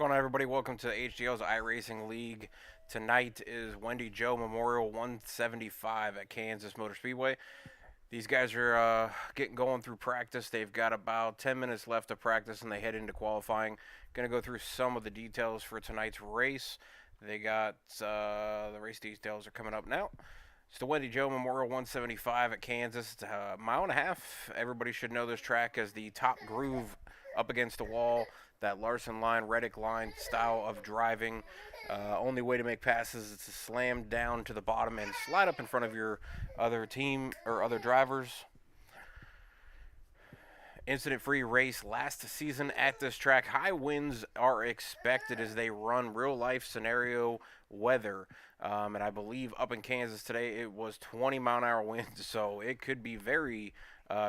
going on, everybody? Welcome to HTL's iRacing League. Tonight is Wendy Joe Memorial 175 at Kansas Motor Speedway. These guys are getting going through practice. They've got about 10 minutes left of practice, and they head into qualifying. Going to go through some of the details for tonight's race. They got the race details are coming up now. It's the Wendy Joe Memorial 175 at Kansas. It's a mile and a half. Everybody should know this track as the top groove up against the wall. That Larson line, Reddick line style of driving. Only way to make passes is to slam down to the bottom and slide up in front of your other team or other drivers. Incident-free race last season at this track. High winds are expected as they run real-life scenario weather. And I believe up in Kansas today it was 20-mile-an-hour winds, so it could be very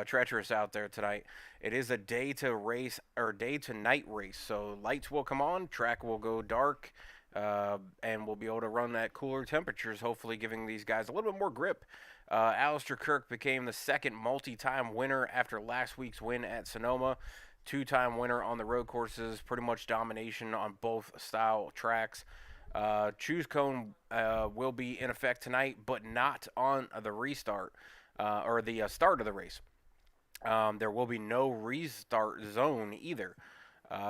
treacherous out there tonight. It is a day to night race, so lights will come on, track will go dark, and we'll be able to run at cooler temperatures, hopefully giving these guys a little bit more grip. Alistair Kirk became the second multi-time winner after last week's win at Sonoma. Two-time winner on the road courses, pretty much domination on both style tracks. Choose cone will be in effect tonight, but not on the restart or the start of the race. There will be no restart zone either.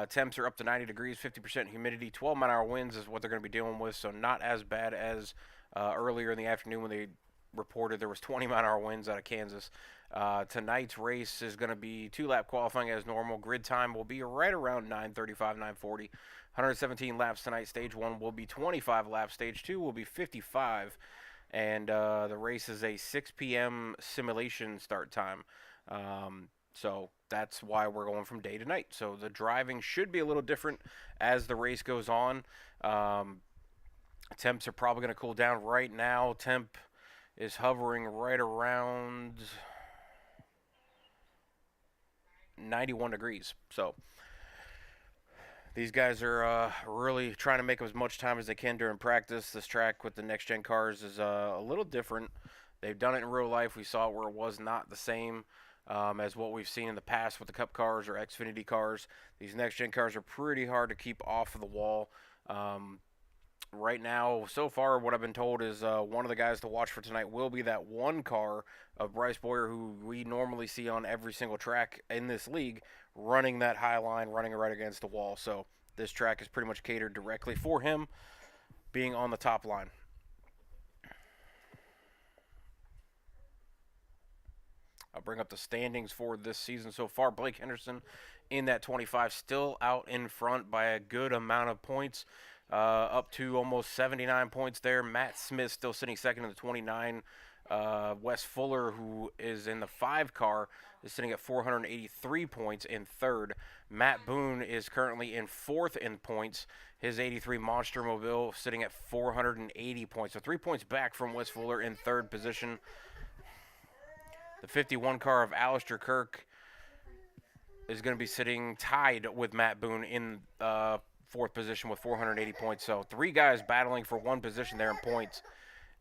Temps are up to 90 degrees, 50% humidity, 12-mile-an-hour winds is what they're going to be dealing with, so not as bad as earlier in the afternoon when they reported there was 20-mile-an-hour winds out of Kansas. Tonight's race is going to be two-lap qualifying as normal. Grid time will be right around 9:35, 9:40. 117 laps tonight. Stage 1 will be 25 laps. Stage 2 will be 55. And the race is a 6 p.m. simulation start time. So that's why we're going from day to night. So the driving should be a little different as the race goes on. Temps are probably going to cool down right now. Temp is hovering right around 91 degrees. So these guys are really trying to make as much time as they can during practice. This track with the next-gen cars is a little different. They've done it in real life. We saw it where it was not the same as what we've seen in the past with the Cup cars or Xfinity cars. These next-gen cars are pretty hard to keep off of the wall. Right now, so far, what I've been told is one of the guys to watch for tonight will be that one car of Bryce Boyer, who we normally see on every single track in this league, running that high line, running right against the wall. So this track is pretty much catered directly for him, being on the top line. I'll bring up the standings for this season so far. Blake Henderson in that 25, still out in front by a good amount of points. Up to almost 79 points there. Matt Smith still sitting second in the 29. Wes Fuller, who is in the 5 car, is sitting at 483 points in third. Matt Boone is currently in fourth in points. His 83 Monster Mobile sitting at 480 points. So 3 points back from Wes Fuller in third position. The 51 car of Alistair Kirk is going to be sitting tied with Matt Boone in fourth position with 480 points. So 3 guys battling for one position there in points.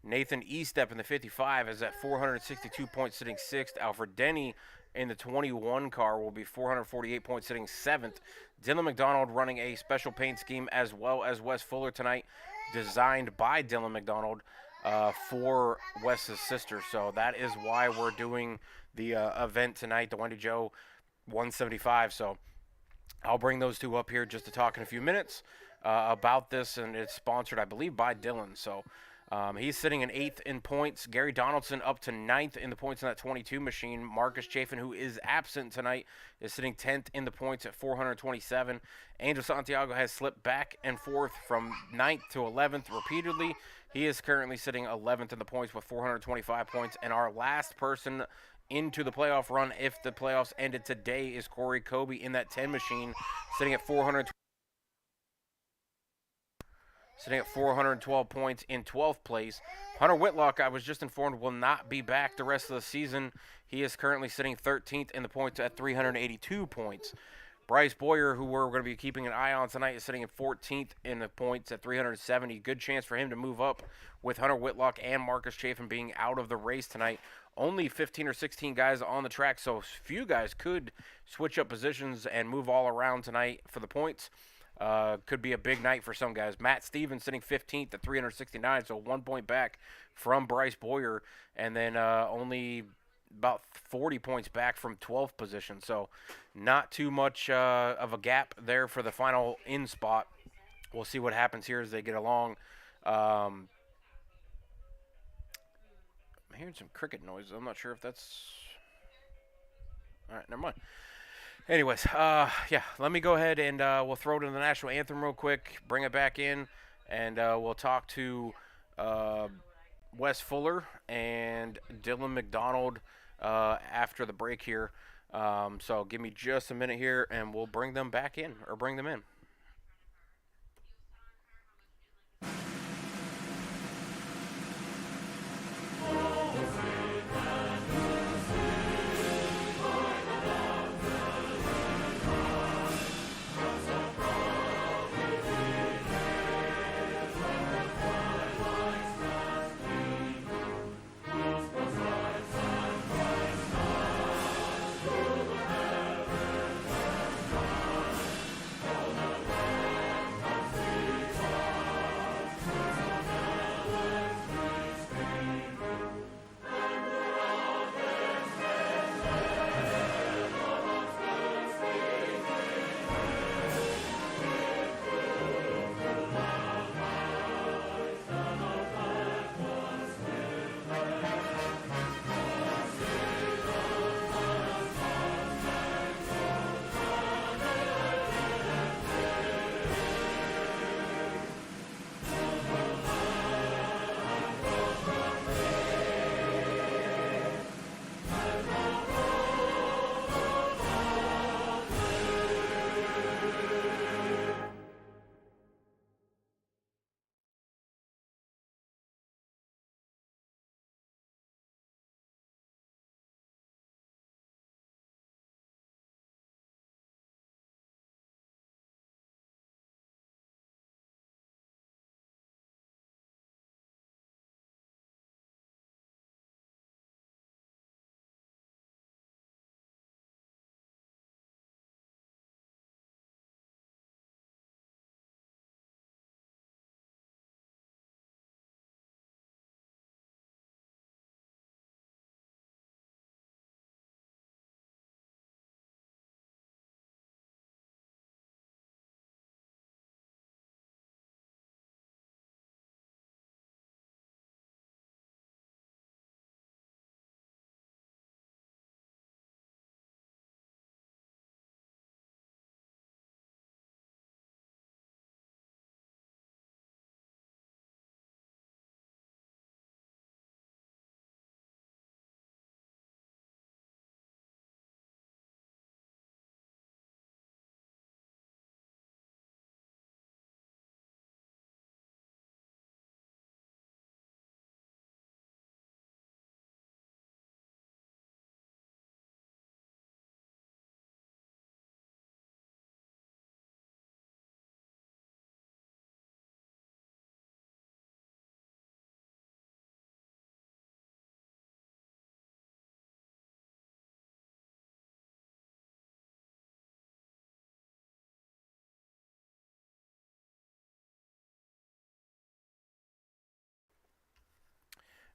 Nathan Estep in the 55 is at 462 points, sitting sixth. Alfred Denny in the 21 car will be 448 points, sitting seventh. Dylan McDonald running a special paint scheme as well as Wes Fuller tonight, designed by Dylan McDonald for Wes's sister. So that is why we're doing the event tonight, the Wendy Joe 175. So I'll bring those two up here just to talk in a few minutes about this, and it's sponsored, I believe, by Dylan. So he's sitting in 8th in points. Gary Donaldson up to 9th in the points in that 22 machine. Marcus Chafin, who is absent tonight, is sitting 10th in the points at 427. Angel Santiago has slipped back and forth from 9th to 11th repeatedly. He is currently sitting 11th in the points with 425 points. And our last person into the playoff run, if the playoffs ended today, is Corey Kobe in that 10 machine, sitting at 412 points in 12th place. Hunter Whitlock, I was just informed, will not be back the rest of the season. He is currently sitting 13th in the points at 382 points. Bryce Boyer, who we're going to be keeping an eye on tonight, is sitting at 14th in the points at 370. Good chance for him to move up with Hunter Whitlock and Marcus Chafin being out of the race tonight. Only 15 or 16 guys on the track, so few guys could switch up positions and move all around tonight for the points. could be a big night for some guys. Matt Stevens sitting 15th at 369, so 1 point back from Bryce Boyer, and then only about 40 points back from 12th position. So not too much of a gap there for the final in spot. We'll see what happens here as they get along. I'm hearing some cricket noises. I'm not sure if that's. All right, never mind. Anyways, yeah, let me go ahead and we'll throw it in the national anthem real quick, bring it back in, and we'll talk to uh, Wes Fuller and Dylan McDonald after the break here. So give me just a minute here, and we'll bring them back in, or bring them in.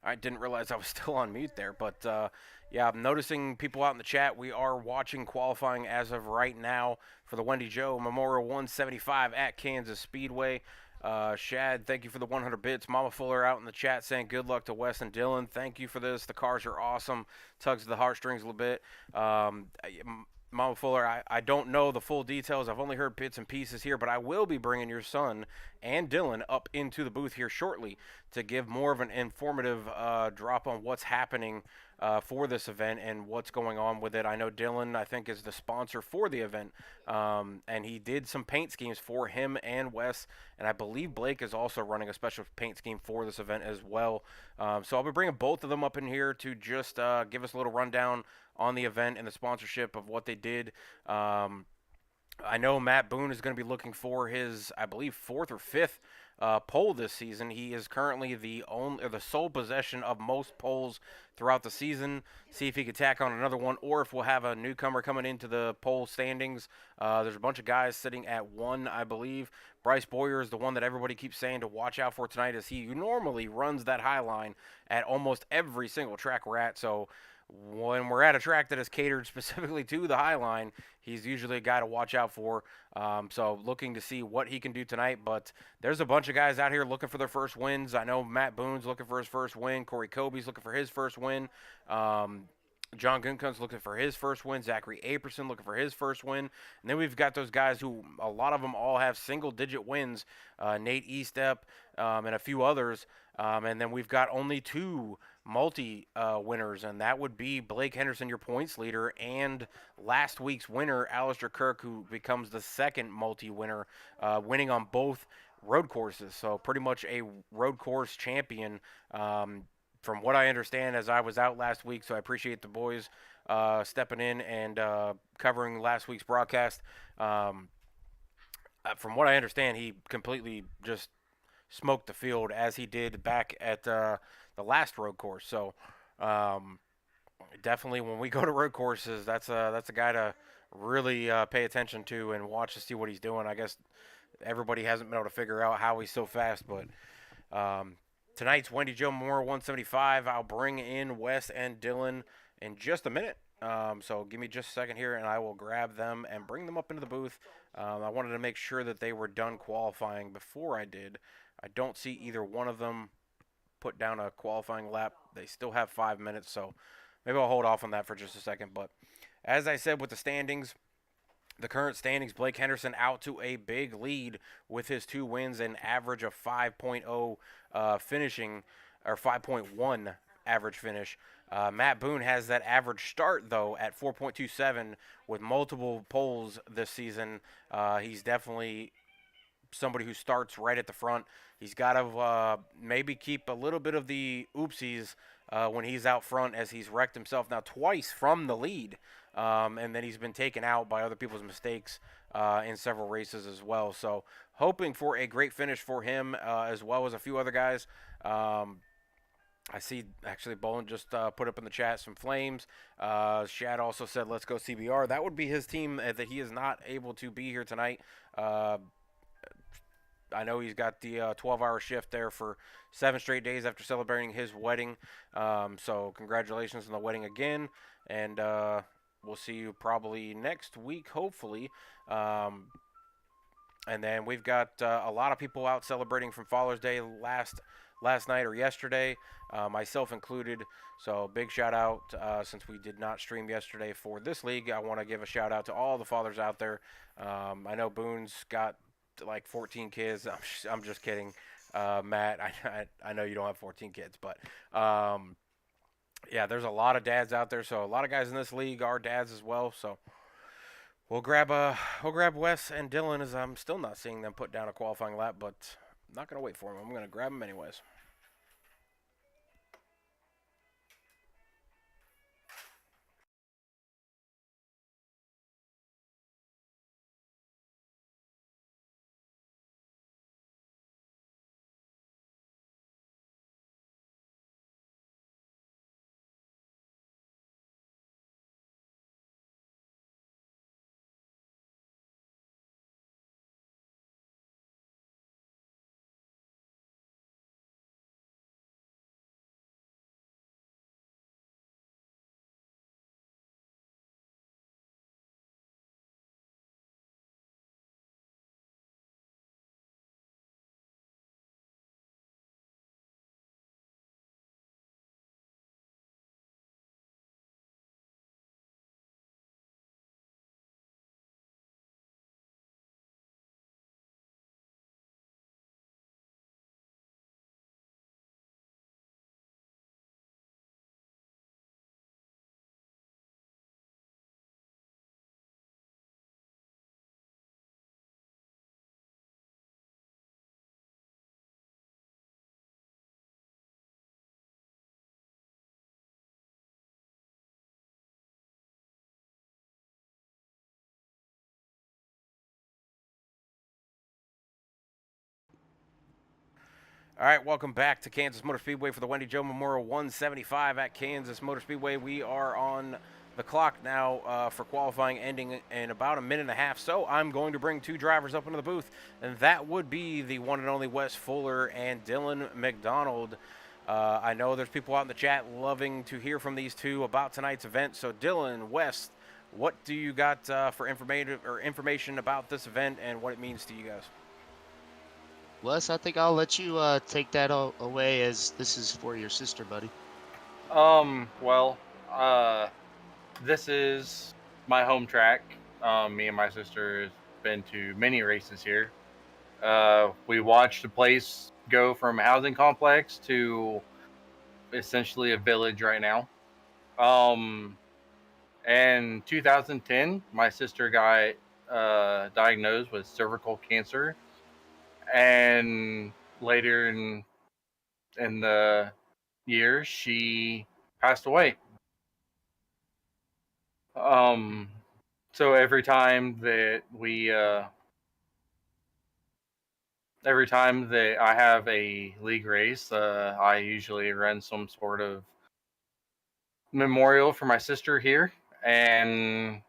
I didn't realize I was still on mute there, but yeah, I'm noticing people out in the chat. We are watching qualifying as of right now for the Wendy Joe Memorial 175 at Kansas Speedway. Shad, thank you for the 100 bits. Mama Fuller out in the chat saying good luck to Wes and Dylan. Thank you for this. The cars are awesome. Tugs at the heartstrings a little bit. Mama Fuller, I don't know the full details. I've only heard bits and pieces here, but I will be bringing your son and Dylan up into the booth here shortly to give more of an informative drop on what's happening for this event and what's going on with it. I know Dylan, I think, is the sponsor for the event, and he did some paint schemes for him and Wes, and I believe Blake is also running a special paint scheme for this event as well. So I'll be bringing both of them up in here to just give us a little rundown on the event and the sponsorship of what they did. I know Matt Boone is going to be looking for his, I believe, fourth or fifth pole this season. He is currently the only, or the sole possession of most poles throughout the season. See if he could tack on another one, or if we'll have a newcomer coming into the pole standings. There's a bunch of guys sitting at one, I believe. Bryce Boyer is the one that everybody keeps saying to watch out for tonight, as he normally runs that high line at almost every single track we're at. So when we're at a track that is catered specifically to the high line, he's usually a guy to watch out for. So looking to see what he can do tonight. But there's a bunch of guys out here looking for their first wins. I know Matt Boone's looking for his first win. Corey Kobe's looking for his first win. John Gunkun's looking for his first win. Zachary Aperson looking for his first win. And then we've got those guys who, a lot of them all have single-digit wins. Nate Eastep and a few others. And then we've got only two winners, and that would be Blake Henderson, your points leader, and last week's winner, Alistair Kirk, who becomes the second multi-winner, winning on both road courses. So pretty much a road course champion. From what I understand, as I was out last week, so I appreciate the boys stepping in and covering last week's broadcast. From what I understand, he completely just smoked the field as he did back at the last road course. So definitely, when we go to road courses, that's a guy to really pay attention to and watch to see what he's doing. I guess everybody hasn't been able to figure out how he's so fast, but tonight's Wendy Joe Moore 175. I'll bring in Wes and Dylan in just a minute. So give me just a second here, and I will grab them and bring them up into the booth. I wanted to make sure that they were done qualifying before I did. I don't see either one of them put down a qualifying lap. They still have 5 minutes, so maybe I'll hold off on that for just a second. But as I said with the standings, the current standings, Blake Henderson out to a big lead with his 2 wins and average of 5.0 finishing, or 5.1 average finish. Matt Boone has that average start, though, at 4.27 with multiple poles this season. He's definitely somebody who starts right at the front. He's got to maybe keep a little bit of the oopsies when he's out front, as he's wrecked himself now twice from the lead. And then he's been taken out by other people's mistakes in several races as well. So hoping for a great finish for him, as well as a few other guys. I see, actually, Bolin just put up in the chat some flames. Shad also said, let's go CBR. That would be his team that he is not able to be here tonight. I know he's got the 12-hour shift there for 7 straight days after celebrating his wedding. So congratulations on the wedding again. And we'll see you probably next week, hopefully. And then we've got a lot of people out celebrating from Father's Day last night or yesterday, myself included. So big shout out, since we did not stream yesterday for this league. I want to give a shout out to all the fathers out there. I know Boone's got like 14 kids. I'm just kidding, Matt. I know you don't have 14 kids, but yeah, there's a lot of dads out there. So a lot of guys in this league are dads as well. So we'll grab Wes and Dylan, as I'm still not seeing them put down a qualifying lap, but I'm not gonna wait for them. I'm gonna grab them anyways. All right, welcome back to Kansas Motor Speedway for the Wendy Joe Memorial 175 at Kansas Motor Speedway. We are on the clock now for qualifying, ending in about a minute and a half. So I'm going to bring two drivers up into the booth, and that would be the one and only Wes Fuller and Dylan McDonald. I know there's people out in the chat loving to hear from these two about tonight's event. So Dylan, Wes, what do you got for information about this event and what it means to you guys? Wes, I think I'll let you take that away as this is for your sister, buddy. Well, uh, this is my home track. Me and my sister have been to many races here. We watched the place go from a housing complex to essentially a village right now. Um, in 2010, my sister got diagnosed with cervical cancer, and later in the year, she passed away. Um, so every time that I have a league race, I usually run some sort of memorial for my sister here, and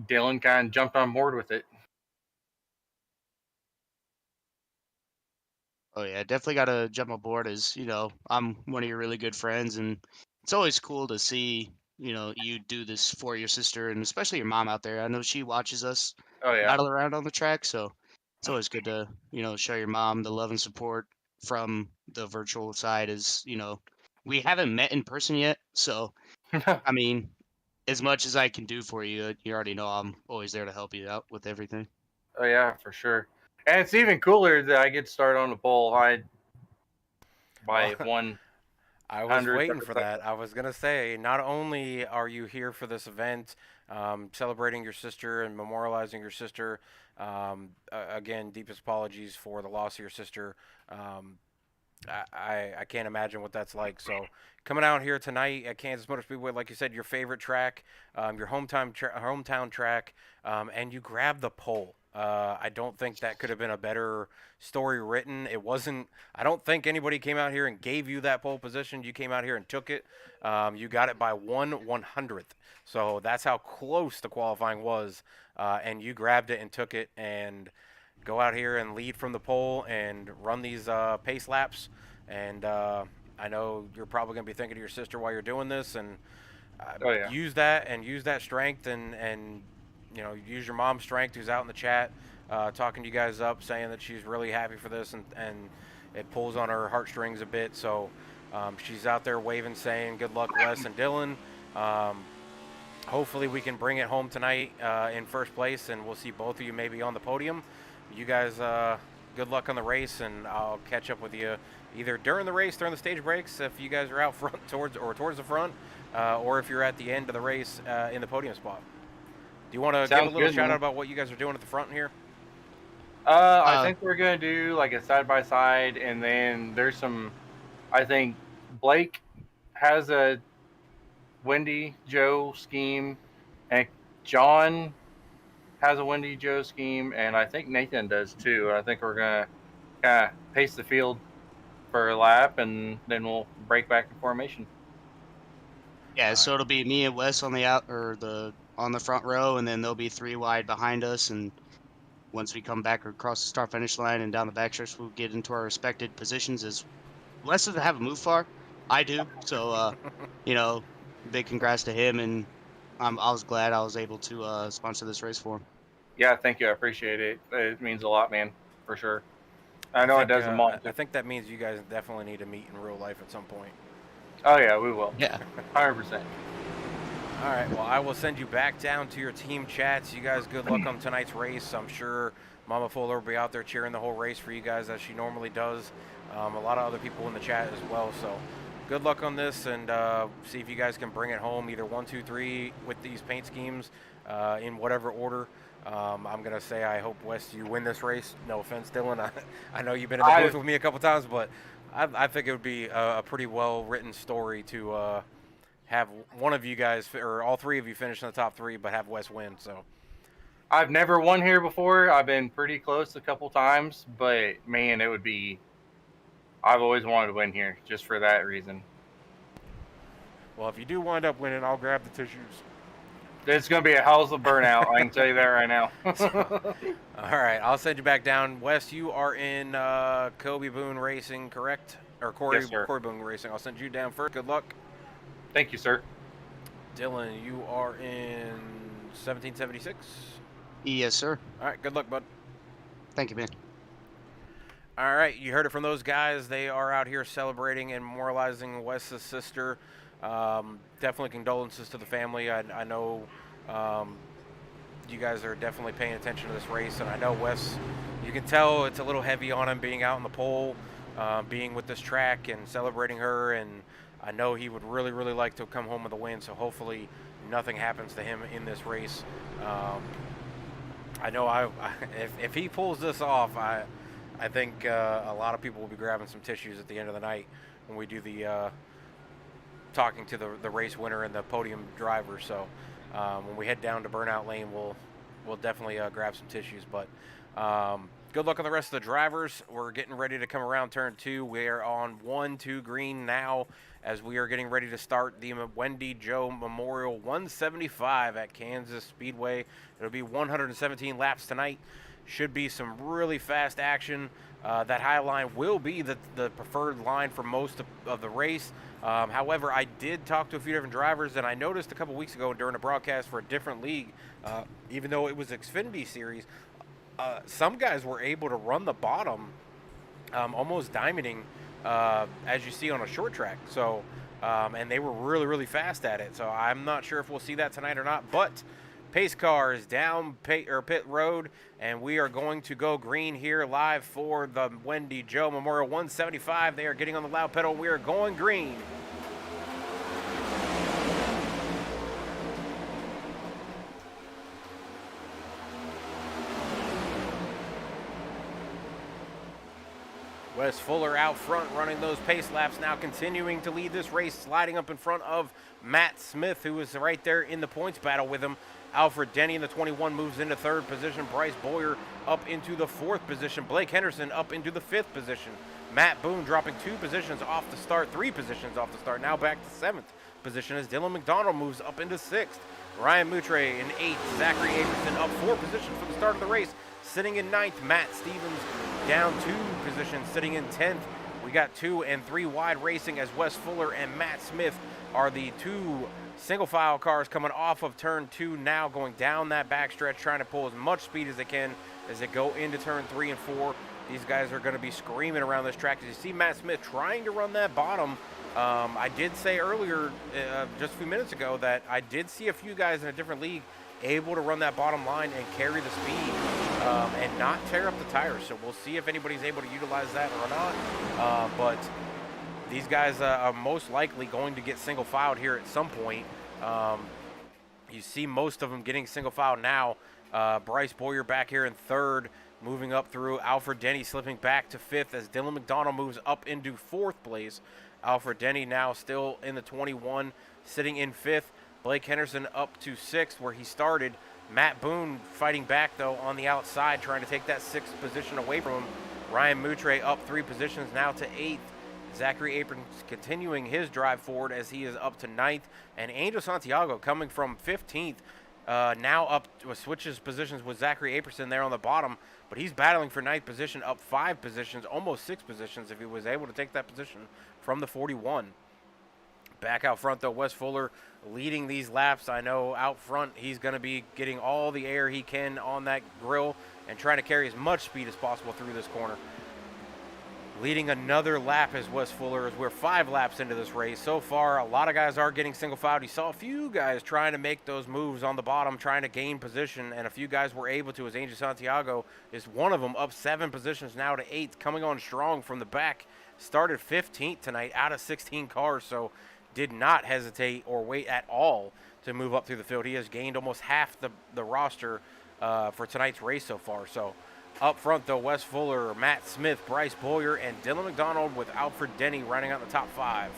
Dylan kind of jumped on board with it. Oh yeah, definitely got to jump aboard as, I'm one of your really good friends, and it's always cool to see, you do this for your sister and especially your mom out there. I know she watches us Oh yeah, battle around on the track, so it's always good to, show your mom the love and support from the virtual side as, we haven't met in person yet, so I mean, as much as I can do for you, you already know I'm always there to help you out with everything. oh yeah, for sure. And it's even cooler that I get to start on the pole. Well, By one I was hundredth of waiting a for second. that. I was going to say, not only are you here for this event, celebrating your sister and memorializing your sister, again, deepest apologies for the loss of your sister. Um, I can't imagine what that's like. So coming out here tonight at Kansas Motor Speedway, like you said, your favorite track, your hometown track, and you grabbed the pole. I don't think that could have been a better story written. It wasn't. I don't think anybody came out here and gave you that pole position. You came out here and took it. You got it by 1/100th. So that's how close the qualifying was, and you grabbed it and took it and go out here and lead from the pole and run these pace laps. And I know you're probably going to be thinking of your sister while you're doing this, and Oh yeah, use that strength, and use your mom's strength, who's out in the chat talking to you guys up, saying that she's really happy for this, and it pulls on her heartstrings a bit. So she's out there waving, saying good luck, Wes and Dylan. Um, Hopefully we can bring it home tonight in first place, and we'll see both of you maybe on the podium. You guys, good luck on the race, and I'll catch up with you either during the race, during the stage breaks, if you guys are out front towards the front, or if you're at the end of the race in the podium spot. Do you want to give a sounds little good, shout out man. about what you guys are doing at the front here? I Uh, think we're gonna do like a side by side, and then there's some. I think Blake has a Wendy Joe scheme, and John has a Wendy Joe scheme, and I think Nathan does too. I think we're gonna kind of pace the field for a lap, and then we'll break back in formation. yeah, All right. so it'll be me and Wes on the out or the on the front row, and then there'll be three wide behind us. And once we come back across the start finish line and down the backstretch, we'll get into our respected positions. As Wes doesn't have a move far, I do. So you know, big congrats to him, and I was glad I was able to sponsor this race for him. Yeah, thank you. I appreciate it. It means a lot, man, for sure. I know it does a mom I too. think that means you guys definitely need to meet in real life at some point. Oh yeah, we will. Yeah. 100%. All right. Well, I will send you back down to your team chats. You guys, good luck on tonight's race. I'm sure Mama Fuller will be out there cheering the whole race for you guys as she normally does. A lot of other people in the chat as well. So, good luck on this, and see if you guys can bring it home either 1, 2, 3 with these paint schemes in whatever order. I'm gonna say I hope Wes you win this race. No offense, Dylan. I know you've been in the I booth with me a couple times, but I think it would be a pretty well written story to have one of you guys or all three of you finish in the top three, but have Wes win. So I've never won here before. I've been pretty close a couple times, but man, it would be I've always wanted to win here, just for that reason. Well, if you do wind up winning, I'll grab the tissues. It's going to be a hell of a burnout. I can tell you that right now. All right, I'll send you back down. Wes, you are in Kobe Boone Racing, correct? Or Corey, Yes, sir. Corey Boone Racing. I'll send you down first. Good luck. Thank you, sir. Dylan, you are in 1776. Yes, sir. All right, good luck, bud. Thank you, man. All right, you heard it from those guys. They are out here celebrating and memorializing Wes's sister. Definitely condolences to the family. I know you guys are definitely paying attention to this race, and I know Wes, you can tell it's a little heavy on him being out in the pole, being with this track and celebrating her, and I know he would really, really like to come home with a win, so hopefully nothing happens to him in this race. I know if he pulls this off, I think a lot of people will be grabbing some tissues at the end of the night when we do the talking to the race winner and the podium driver. So when we head down to Burnout Lane, we'll definitely grab some tissues. But good luck on the rest of the drivers. We're getting ready to come around turn 2. We're on 1-2 green now as we are getting ready to start the Wendy Joe Memorial 175 at Kansas Speedway. It'll be 117 laps tonight. Should be some really fast action. That high line will be the preferred line for most of the race. However, I did talk to a few different drivers, and I noticed a couple weeks ago during a broadcast for a different league, even though it was Xfinity Series, some guys were able to run the bottom, almost diamonding, as you see on a short track. So, and they were really, really fast at it. So I'm not sure if we'll see that tonight or not, but pace car is down pit road, and we are going to go green here live for the Wendy Joe Memorial 175. They are getting on the loud pedal. We are going green. Wes Fuller out front running those pace laps now, continuing to lead this race, sliding up in front of Matt Smith, who is right there in the points battle with him. Alfred Denny in the 21 moves into 3rd position. Bryce Boyer up into the 4th position. Blake Henderson up into the 5th position. Matt Boone dropping 2 positions off the start, 3 positions off the start. Now back to 7th position as Dylan McDonald moves up into 6th. Ryan Moutre in 8th. Zachary Averson up 4 positions for the start of the race. Sitting in 9th, Matt Stevens down 2 positions, sitting in 10th. We got 2 and 3 wide racing as Wes Fuller and Matt Smith are the 2 single file cars coming off of turn 2 now, going down that backstretch, trying to pull as much speed as they can as they go into turn 3 and 4. These guys are going to be screaming around this track. As you see Matt Smith trying to run that bottom, I did say earlier, just a few minutes ago, that I did see a few guys in a different league able to run that bottom line and carry the speed and not tear up the tires. So we'll see if anybody's able to utilize that or not. But these guys are most likely going to get single filed here at some point. You see most of them getting single filed now. Bryce Boyer back here in 3rd, moving up through. Alfred Denny slipping back to 5th as Dylan McDonald moves up into 4th place. Alfred Denny now still in the 21, sitting in 5th. Blake Henderson up to 6th where he started. Matt Boone fighting back, though, on the outside, trying to take that 6th position away from him. Ryan Moutre up 3 positions now to 8th. Zachary Aprons continuing his drive forward as he is up to 9th. And Angel Santiago coming from 15th, now up, switches positions with Zachary Apronson there on the bottom. But he's battling for 9th position, up 5 positions, almost 6 positions if he was able to take that position from the 41. Back out front, though, Wes Fuller leading these laps. I know out front he's going to be getting all the air he can on that grill and trying to carry as much speed as possible through this corner. Leading another lap is Wes Fuller as we're 5 laps into this race. So far, a lot of guys are getting single filed. You saw a few guys trying to make those moves on the bottom, trying to gain position, and a few guys were able to, as Angel Santiago is one of them, up 7 positions now to 8th, coming on strong from the back. Started 15th tonight out of 16 cars, so did not hesitate or wait at all to move up through the field. He has gained almost half the roster for tonight's race so far. So up front, though, Wes Fuller, Matt Smith, Bryce Boyer, and Dylan McDonald with Alfred Denny running out in the top 5.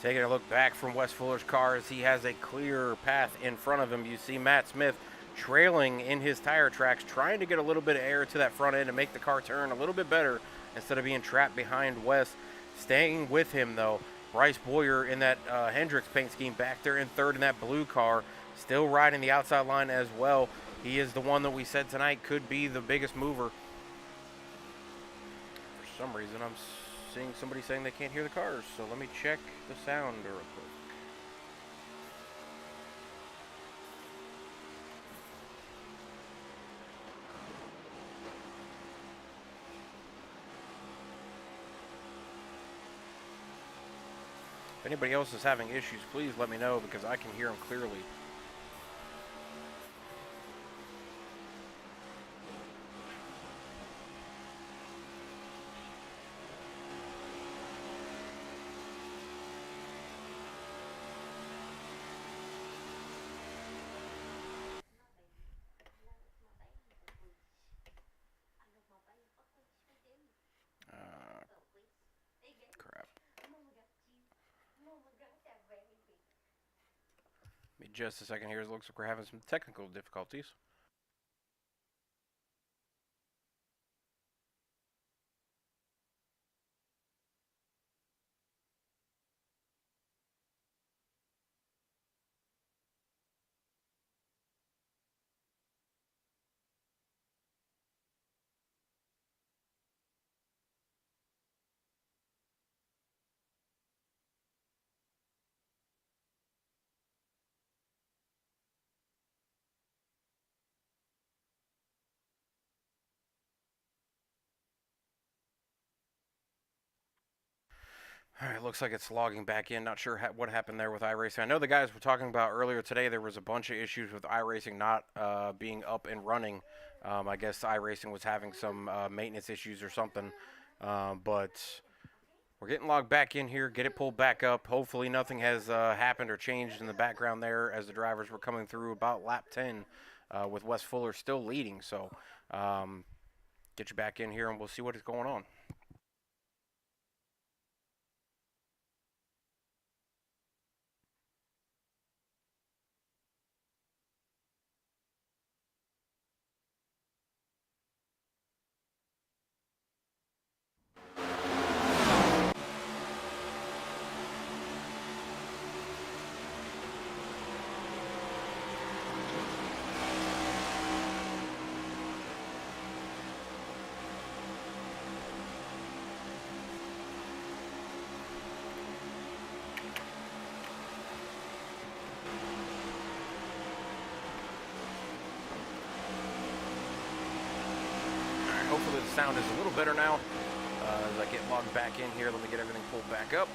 Taking a look back from Wes Fuller's car as he has a clear path in front of him. You see Matt Smith trailing in his tire tracks, trying to get a little bit of air to that front end and make the car turn a little bit better instead of being trapped behind Wes. Staying with him, though, Bryce Boyer in that Hendricks paint scheme back there in third in that blue car, still riding the outside line as well. He is the one that we said tonight could be the biggest mover. For some reason, I'm seeing somebody saying they can't hear the cars, so let me check the sound real quick. If anybody else is having issues, please let me know because I can hear them clearly. Crap. Give me just a second here. It looks like we're having some technical difficulties. All right, looks like it's logging back in. Not sure what happened there with iRacing. I know the guys were talking about earlier today there was a bunch of issues with iRacing not being up and running. I guess iRacing was having some maintenance issues or something. But we're getting logged back in here, get it pulled back up. Hopefully nothing has happened or changed in the background there as the drivers were coming through about lap 10 with Wes Fuller still leading. So get you back in here and we'll see what is going on. Hopefully the sound is a little better now. As I get logged back in here, let me get everything pulled back up.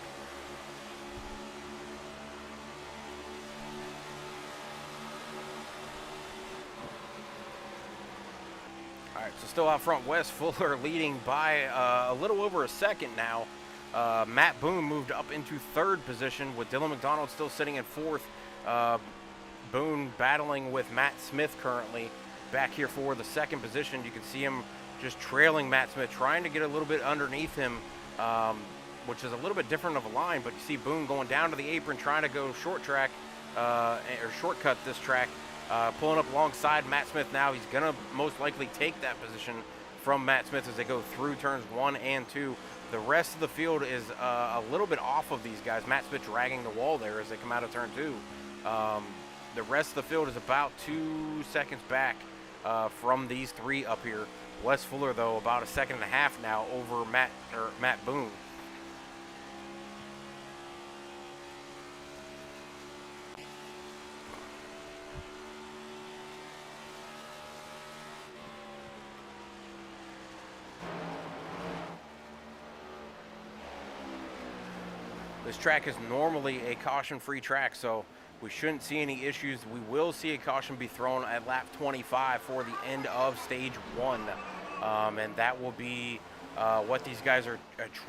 All right, so still out front, Wes Fuller leading by a little over a second now. Matt Boone moved up into third position with Dylan McDonald still sitting in fourth. Boone battling with Matt Smith currently back here for the second position. You can see him just trailing Matt Smith, trying to get a little bit underneath him, which is a little bit different of a line, but you see Boone going down to the apron, trying to go short track, or shortcut this track, pulling up alongside Matt Smith now. He's going to most likely take that position from Matt Smith as they go through turns 1 and 2. The rest of the field is a little bit off of these guys. Matt Smith dragging the wall there as they come out of turn 2. The rest of the field is about 2 seconds back from these three up here. Wes Fuller, though, about a second and a half now over Matt Boone. This track is normally a caution-free track, so we shouldn't see any issues. We will see a caution be thrown at lap 25 for the end of stage 1. And that will be what these guys are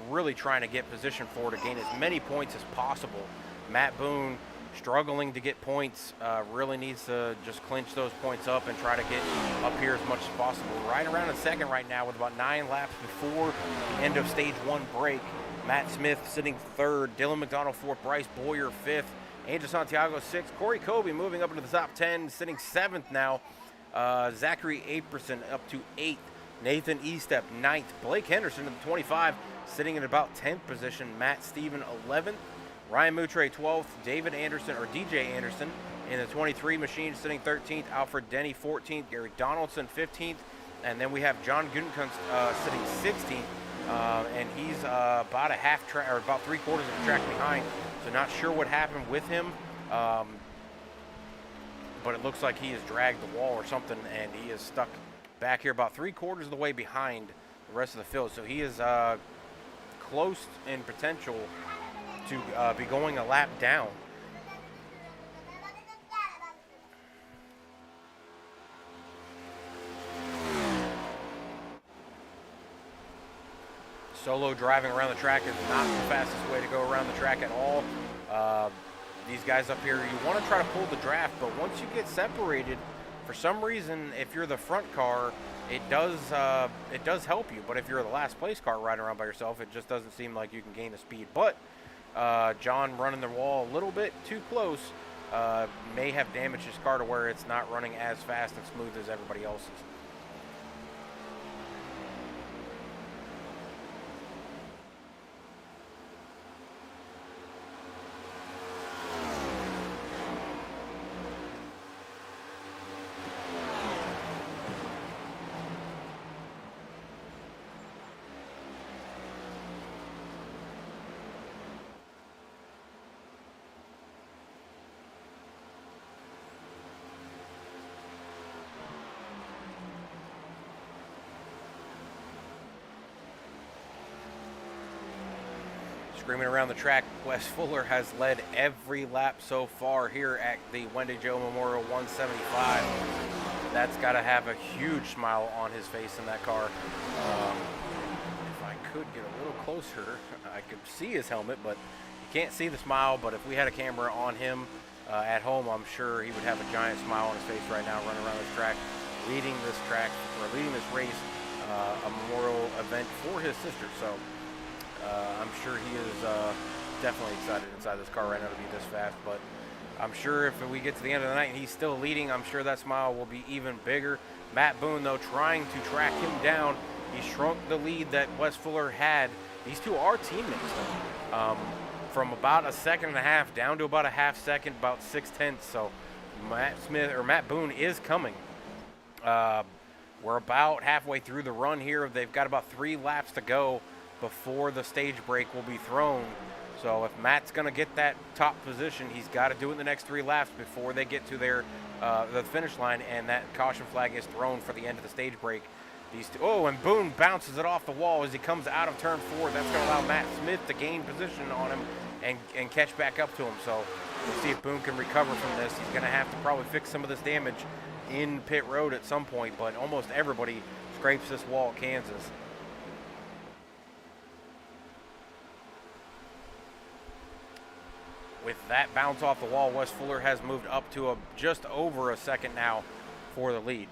really trying to get positioned for to gain as many points as possible. Matt Boone struggling to get points, really needs to just clinch those points up and try to get up here as much as possible. Right around in second right now with about 9 laps before the end of stage 1 break. Matt Smith sitting third. Dylan McDonald fourth. Bryce Boyer fifth. Angel Santiago sixth. Corey Kobe moving up into the top 10, sitting seventh now. Zachary Aperson up to eighth. Nathan Estep ninth. Blake Henderson in the 25, sitting in about 10th position. Matt Steven 11th. Ryan Moutre 12th. David Anderson, or DJ Anderson, in the 23 machine, sitting 13th. Alfred Denny 14th. Gary Donaldson 15th. And then we have John Gutenkunst sitting 16th. And he's about a half track, or about 3/4 of the track behind. So not sure what happened with him. But it looks like he has dragged the wall or something, and he is stuck back here about 3/4 of the way behind the rest of the field. So he is close in potential to be going a lap down. Solo driving around the track is not the fastest way to go around the track at all. These guys up here, you want to try to pull the draft, but once you get separated, for some reason, if you're the front car, it does help you. But if you're the last place car riding around by yourself, it just doesn't seem like you can gain the speed. But John running the wall a little bit too close may have damaged his car to where it's not running as fast and smooth as everybody else's. Screaming around the track, Wes Fuller has led every lap so far here at the Wendy Joe Memorial 175. That's got to have a huge smile on his face in that car. If I could get a little closer, I could see his helmet, but you can't see the smile. But if we had a camera on him at home, I'm sure he would have a giant smile on his face right now, running around this track, leading this race, a memorial event for his sister. So I'm sure he is definitely excited inside this car right now to be this fast. But I'm sure if we get to the end of the night and he's still leading, I'm sure that smile will be even bigger. Matt Boone, though, trying to track him down. He shrunk the lead that Wes Fuller had. These two are teammates, though. From about a second and a half down to about a half second, about 6/10. So Matt Boone is coming. We're about halfway through the run here. They've got about 3 laps to go before the stage break will be thrown. So if Matt's going to get that top position, he's got to do it in the next 3 laps before they get to their the finish line, and that caution flag is thrown for the end of the stage break. And Boone bounces it off the wall as he comes out of turn 4. That's going to allow Matt Smith to gain position on him and catch back up to him. So we'll see if Boone can recover from this. He's going to have to probably fix some of this damage in pit road at some point, but almost everybody scrapes this wall at Kansas. With that bounce off the wall, Wes Fuller has moved up to just over a second now for the lead.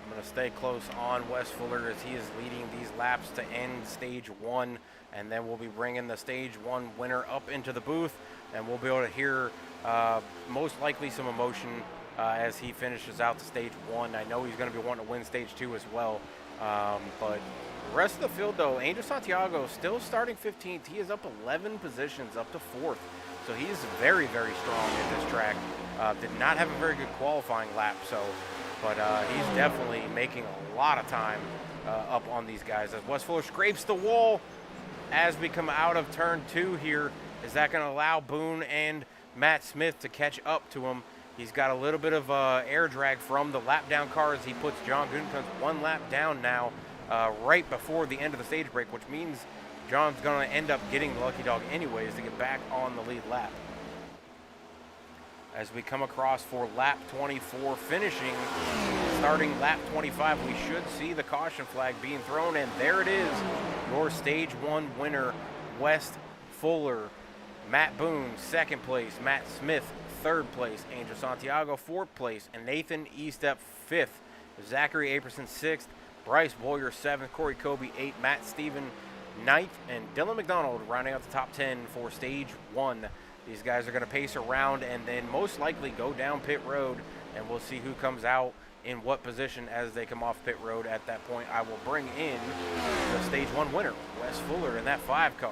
I'm going to stay close on Wes Fuller as he is leading these laps to end stage 1. And then we'll be bringing the stage 1 winner up into the booth, and we'll be able to hear most likely some emotion as he finishes out the stage 1. I know he's going to be wanting to win stage 2 as well. But the rest of the field, though, Angel Santiago still starting 15th. He is up 11 positions, up to 4th. So he's very, very strong at this track. Did not have a very good qualifying lap, but he's definitely making a lot of time up on these guys. As Wes Fuller scrapes the wall as we come out of turn 2 here. Is that going to allow Boone and Matt Smith to catch up to him? He's got a little bit of air drag from the lap down car as he puts John Gutenkunst 1 lap down now right before the end of the stage break, which means John's going to end up getting the lucky dog anyways to get back on the lead lap. As we come across for lap 24, finishing starting lap 25, we should see the caution flag being thrown, and there it is. Your Stage 1 winner, Wes Fuller. Matt Boone, 2nd place. Matt Smith, 3rd place. Angel Santiago, 4th place. And Nathan Estep, 5th. Zachary Aperson, 6th. Bryce Boyer, 7th. Corey Kobe, 8th. Matt Steven, 9th. And Dylan McDonald rounding out the top 10 for Stage 1. These guys are going to pace around and then most likely go down pit road, and we'll see who comes out in what position as they come off pit road. At that point, I will bring in the Stage 1 winner, Wes Fuller, in that 5 car.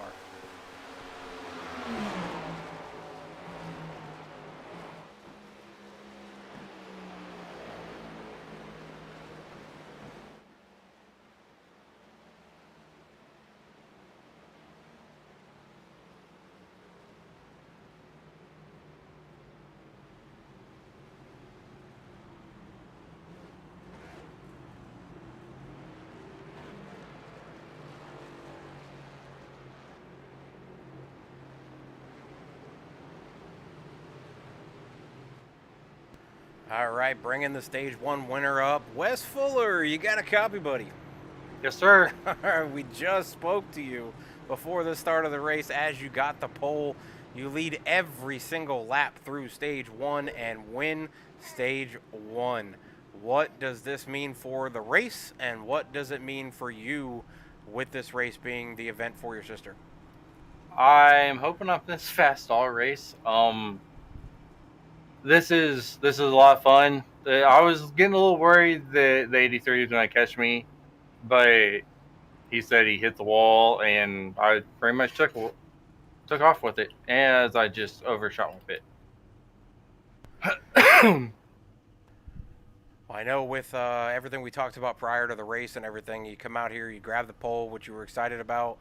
All right, bringing the Stage 1 winner up, Wes Fuller. You got a copy, buddy? Yes, sir. We just spoke to you before the start of the race as you got the pole. You lead every single lap through Stage 1 and win Stage 1. What does this mean for the race, and what does it mean for you with this race being the event for your sister? I'm hoping I'm this fast all race. This is a lot of fun. I was getting a little worried that the 83 was going to catch me, but he said he hit the wall, and I pretty much took off with it as I just overshot my pit. Well, I know with everything we talked about prior to the race and everything, you come out here, you grab the pole, which you were excited about.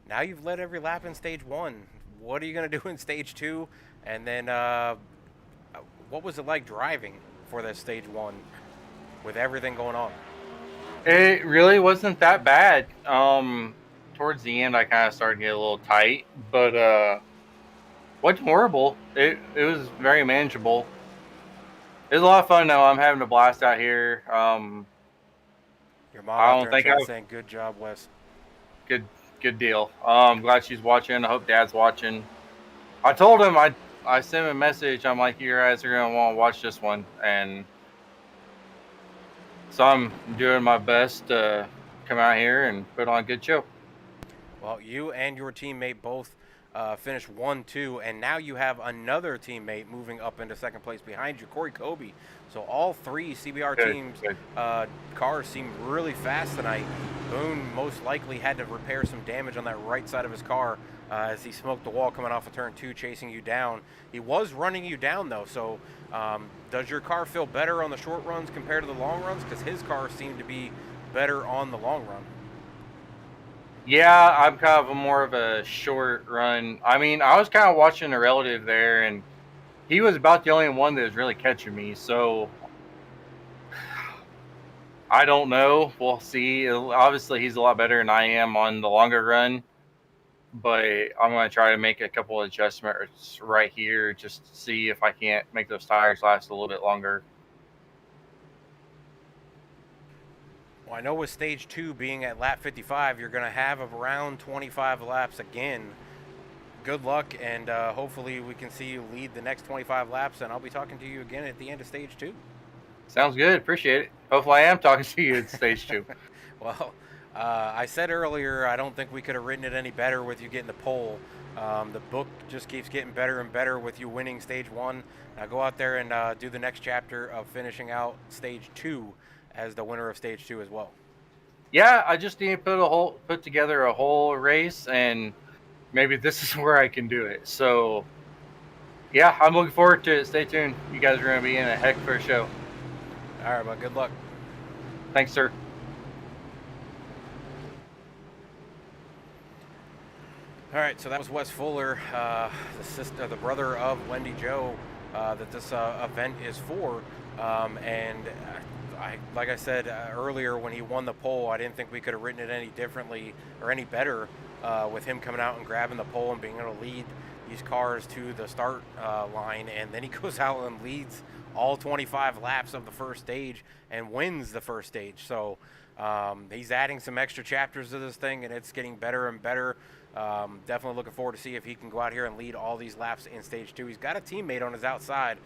Now you've led every lap in Stage 1. What are you going to do in Stage 2? And then what was it like driving for this Stage 1 with everything going on? It really wasn't that bad. Towards the end, I kind of started to get a little tight, but wasn't horrible. It was very manageable. It was a lot of fun, though. I'm having a blast out here. Your mom out there in chat saying, good job, Wes. Good deal. I'm glad she's watching. I hope Dad's watching. I told him, I sent him a message. I'm like, you guys are going to want to watch this one. And so I'm doing my best to come out here and put on a good show. Well, you and your teammate both finished 1-2, and now you have another teammate moving up into 2nd place behind you, Corey Kobe. So all 3 CBR teams' cars seem really fast tonight. Boone most likely had to repair some damage on that right side of his car as he smoked the wall coming off of turn 2, chasing you down. He was running you down, though, so does your car feel better on the short runs compared to the long runs? Because his car seemed to be better on the long run. Yeah, I'm kind of more of a short run. I mean, I was kind of watching a relative there, and he was about the only one that was really catching me. So I don't know. We'll see. Obviously, he's a lot better than I am on the longer run, but I'm going to try to make a couple of adjustments right here just to see if I can't make those tires last a little bit longer. Well, I know with Stage 2 being at lap 55, you're going to have around 25 laps again. Good luck, and hopefully we can see you lead the next 25 laps, and I'll be talking to you again at the end of Stage 2. Sounds good. Appreciate it. Hopefully I am talking to you at Stage 2. Well, I said earlier I don't think we could have written it any better with you getting the pole. The book just keeps getting better and better with you winning Stage 1. Now go out there and do the next chapter of finishing out Stage 2 as the winner of Stage 2 as well. Yeah, I just need to put together a whole race, and maybe this is where I can do it. So, yeah, I'm looking forward to it. Stay tuned. You guys are going to be in a heck of a show. All right, well, good luck. Thanks, sir. All right, so that was Wes Fuller, the brother of Wendy Joe, that this event is for. And like I said earlier, when he won the pole, I didn't think we could have written it any differently or any better with him coming out and grabbing the pole and being able to lead these cars to the start line, and then he goes out and leads all 25 laps of the first stage and wins the first stage. So he's adding some extra chapters to this thing, and it's getting better and better. Definitely looking forward to see if he can go out here and lead all these laps in stage 2. He's got a teammate on his outside,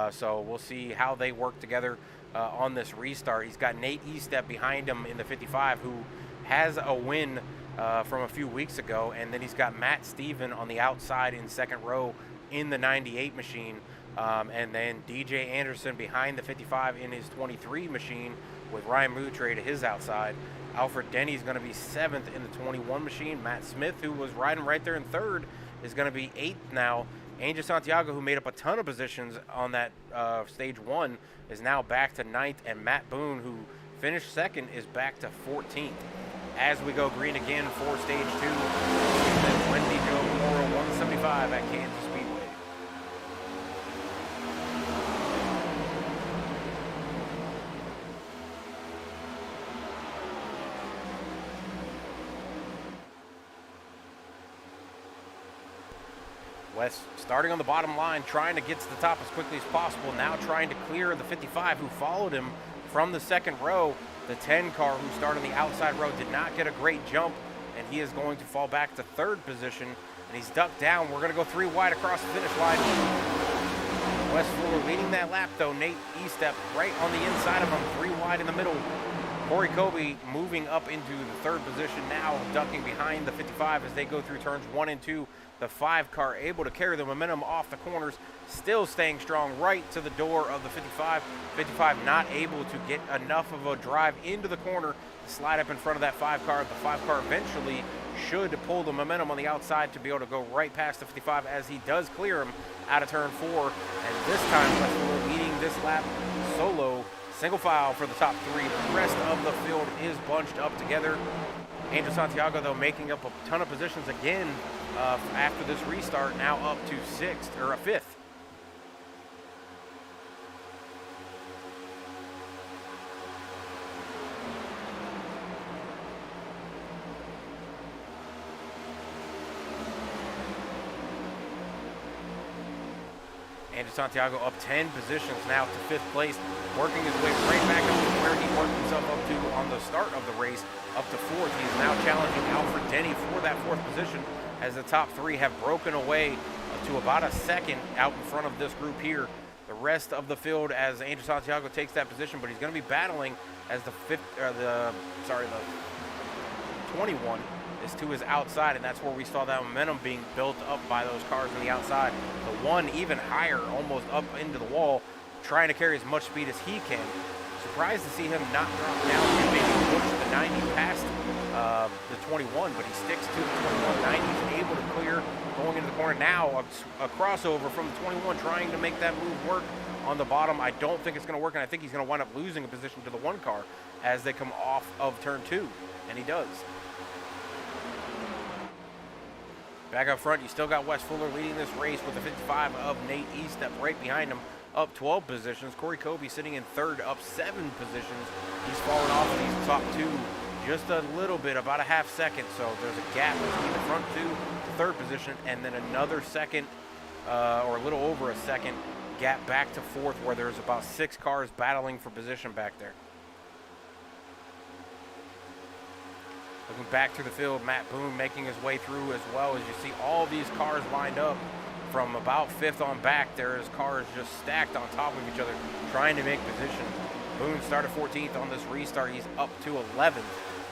so we'll see how they work together on this restart. He's got Nate Estep behind him in the 55, who has a win from a few weeks ago, and then he's got Matt Steven on the outside in second row in the 98 machine, and then DJ Anderson behind the 55 in his 23 machine with Ryan Moutre to his outside. Alfred Denny's going to be 7th in the 21 machine. Matt Smith, who was riding right there in 3rd, is going to be 8th now. Angel Santiago, who made up a ton of positions on that stage 1, is now back to 9th, and Matt Boone, who finished 2nd, is back to 14th. As we go green again for stage 2, then Wendy Joe Memorial 175 at Kansas Speedway. West starting on the bottom line, trying to get to the top as quickly as possible, now trying to clear the 55 who followed him from the second row. The 10 car who started on the outside row did not get a great jump, and he is going to fall back to 3rd position, and he's ducked down. We're going to go 3 wide across the finish line. Wes Fuller leading that lap, though. Nate Estep right on the inside of him, 3 wide in the middle. Corey Kobe moving up into the 3rd position now, ducking behind the 55 as they go through turns 1 and 2. The 5 car able to carry the momentum off the corners, still staying strong right to the door of the 55. 55 not able to get enough of a drive into the corner to slide up in front of that 5 car. The 5 car eventually should pull the momentum on the outside to be able to go right past the 55 as he does clear him out of turn 4. And this time, Westwood leading this lap solo, single file for the top 3. The rest of the field is bunched up together. Angel Santiago, though, making up a ton of positions again after this restart, now up to 6th, or 5th. Angel Santiago up 10 positions now to 5th place, working his way right back up to where he worked himself up to on the start of the race, up to 4th. He is now challenging Alfred Denny for that 4th position, as the top 3 have broken away to about a second out in front of this group here. The rest of the field as Angel Santiago takes that position, but he's going to be battling as the 21 is to his outside, and that's where we saw that momentum being built up by those cars on the outside. The 1 even higher, almost up into the wall, trying to carry as much speed as he can. Surprised to see him not drop down and maybe push the 90 past the 21, but he sticks to the 21. 90 is able to clear going into the corner. Now a crossover from the 21, trying to make that move work on the bottom. I don't think it's going to work, and I think he's going to wind up losing a position to the 1 car as they come off of turn 2, and he does. Back up front, you still got Wes Fuller leading this race with the 55 of Nate Estep right behind him, up 12 positions. Corey Kobe sitting in 3rd, up 7 positions. He's fallen off of these top 2 just a little bit, about a half second. So there's a gap between the front 2 to 3rd position, and then another second, or a little over a second, gap back to 4th, where there's about 6 cars battling for position back there. Looking back through the field, Matt Boone making his way through as well. As you see all these cars lined up from about 5th on back, there's cars just stacked on top of each other trying to make position. Boone started 14th on this restart. He's up to 11th.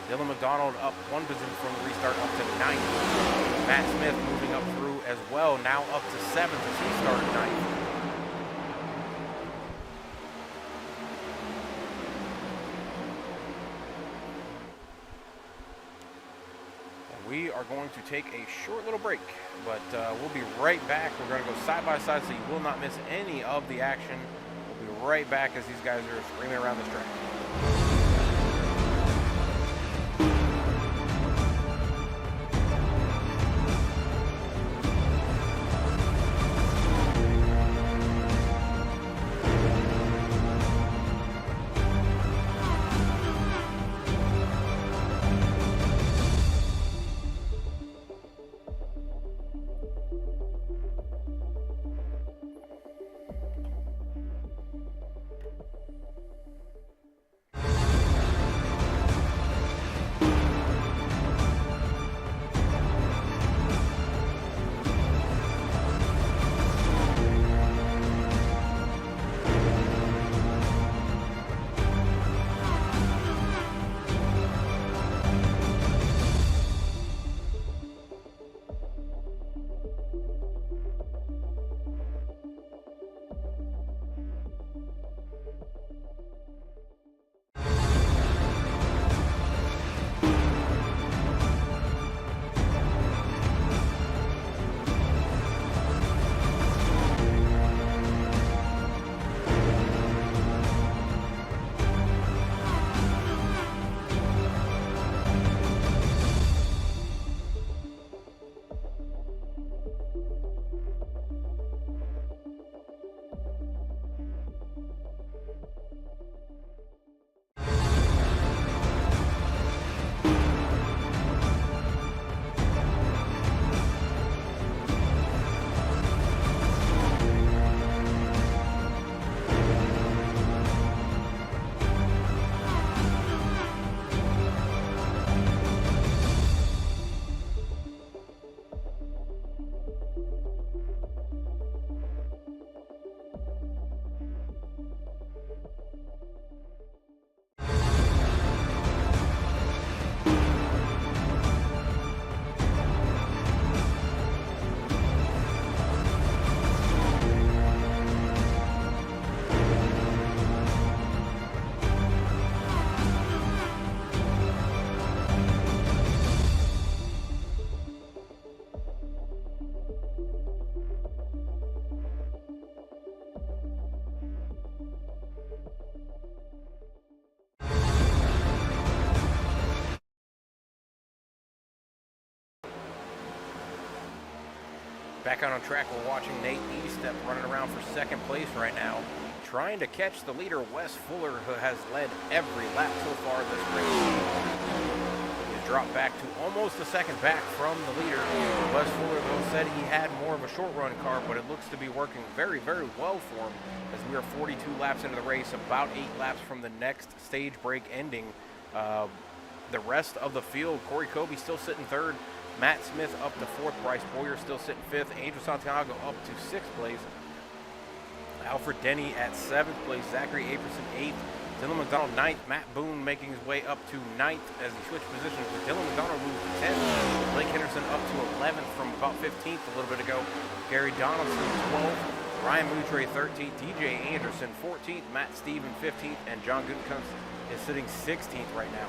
Dylan McDonald up 1 position from the restart, up to 9th. Matt Smith moving up through as well, now up to 7th as he started 9th. We are going to take a short little break, but we'll be right back. We're going to go side by side so you will not miss any of the action. We'll be right back as these guys are screaming around this track. Back out on track, we're watching Nate Estep running around for second place right now, trying to catch the leader, Wes Fuller, who has led every lap so far this race. He's dropped back to almost a second back from the leader. Wes Fuller, though, said he had more of a short run car, but it looks to be working very, very well for him, as we are 42 laps into the race, about 8 laps from the next stage break ending. The rest of the field, Corey Kobe still sitting third, Matt Smith up to fourth, Bryce Boyer still sitting fifth, Angel Santiago up to sixth place, Alfred Denny at seventh place, Zachary Aperson eighth, Dylan McDonald ninth, Matt Boone making his way up to ninth as he switched positions with Dylan McDonald moved to 10th, Blake Henderson up to 11th from about 15th a little bit ago, Gary Donaldson 12th, Ryan Moutre 13th, DJ Anderson 14th, Matt Steven 15th, and John Gutekunst is sitting 16th right now.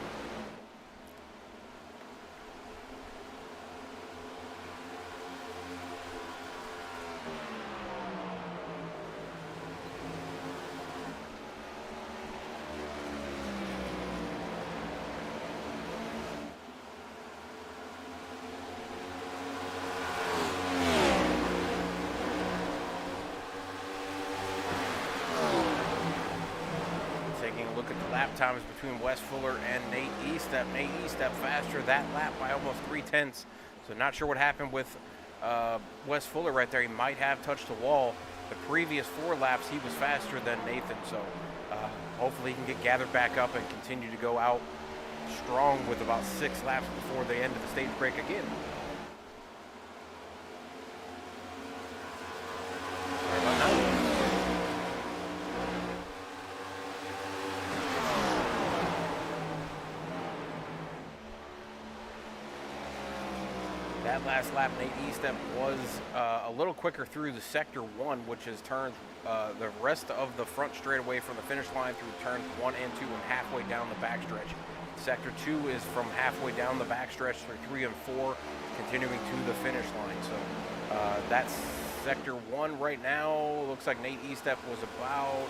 Look at the lap times between Wes Fuller and Nate Estep. Nate Estep faster that lap by almost 3/10. So not sure what happened with Wes Fuller right there. He might have touched the wall. The previous 4 laps he was faster than Nathan. So hopefully he can get gathered back up and continue to go out strong with about 6 laps before the end of the stage break again. Sorry about that. That last lap, Nate Estep was a little quicker through the sector 1, which is turns the rest of the front straightaway from the finish line through turns 1 and 2 and halfway down the backstretch. Sector 2 is from halfway down the backstretch through 3 and 4, continuing to the finish line. So that's sector 1 right now. Looks like Nate Estep was about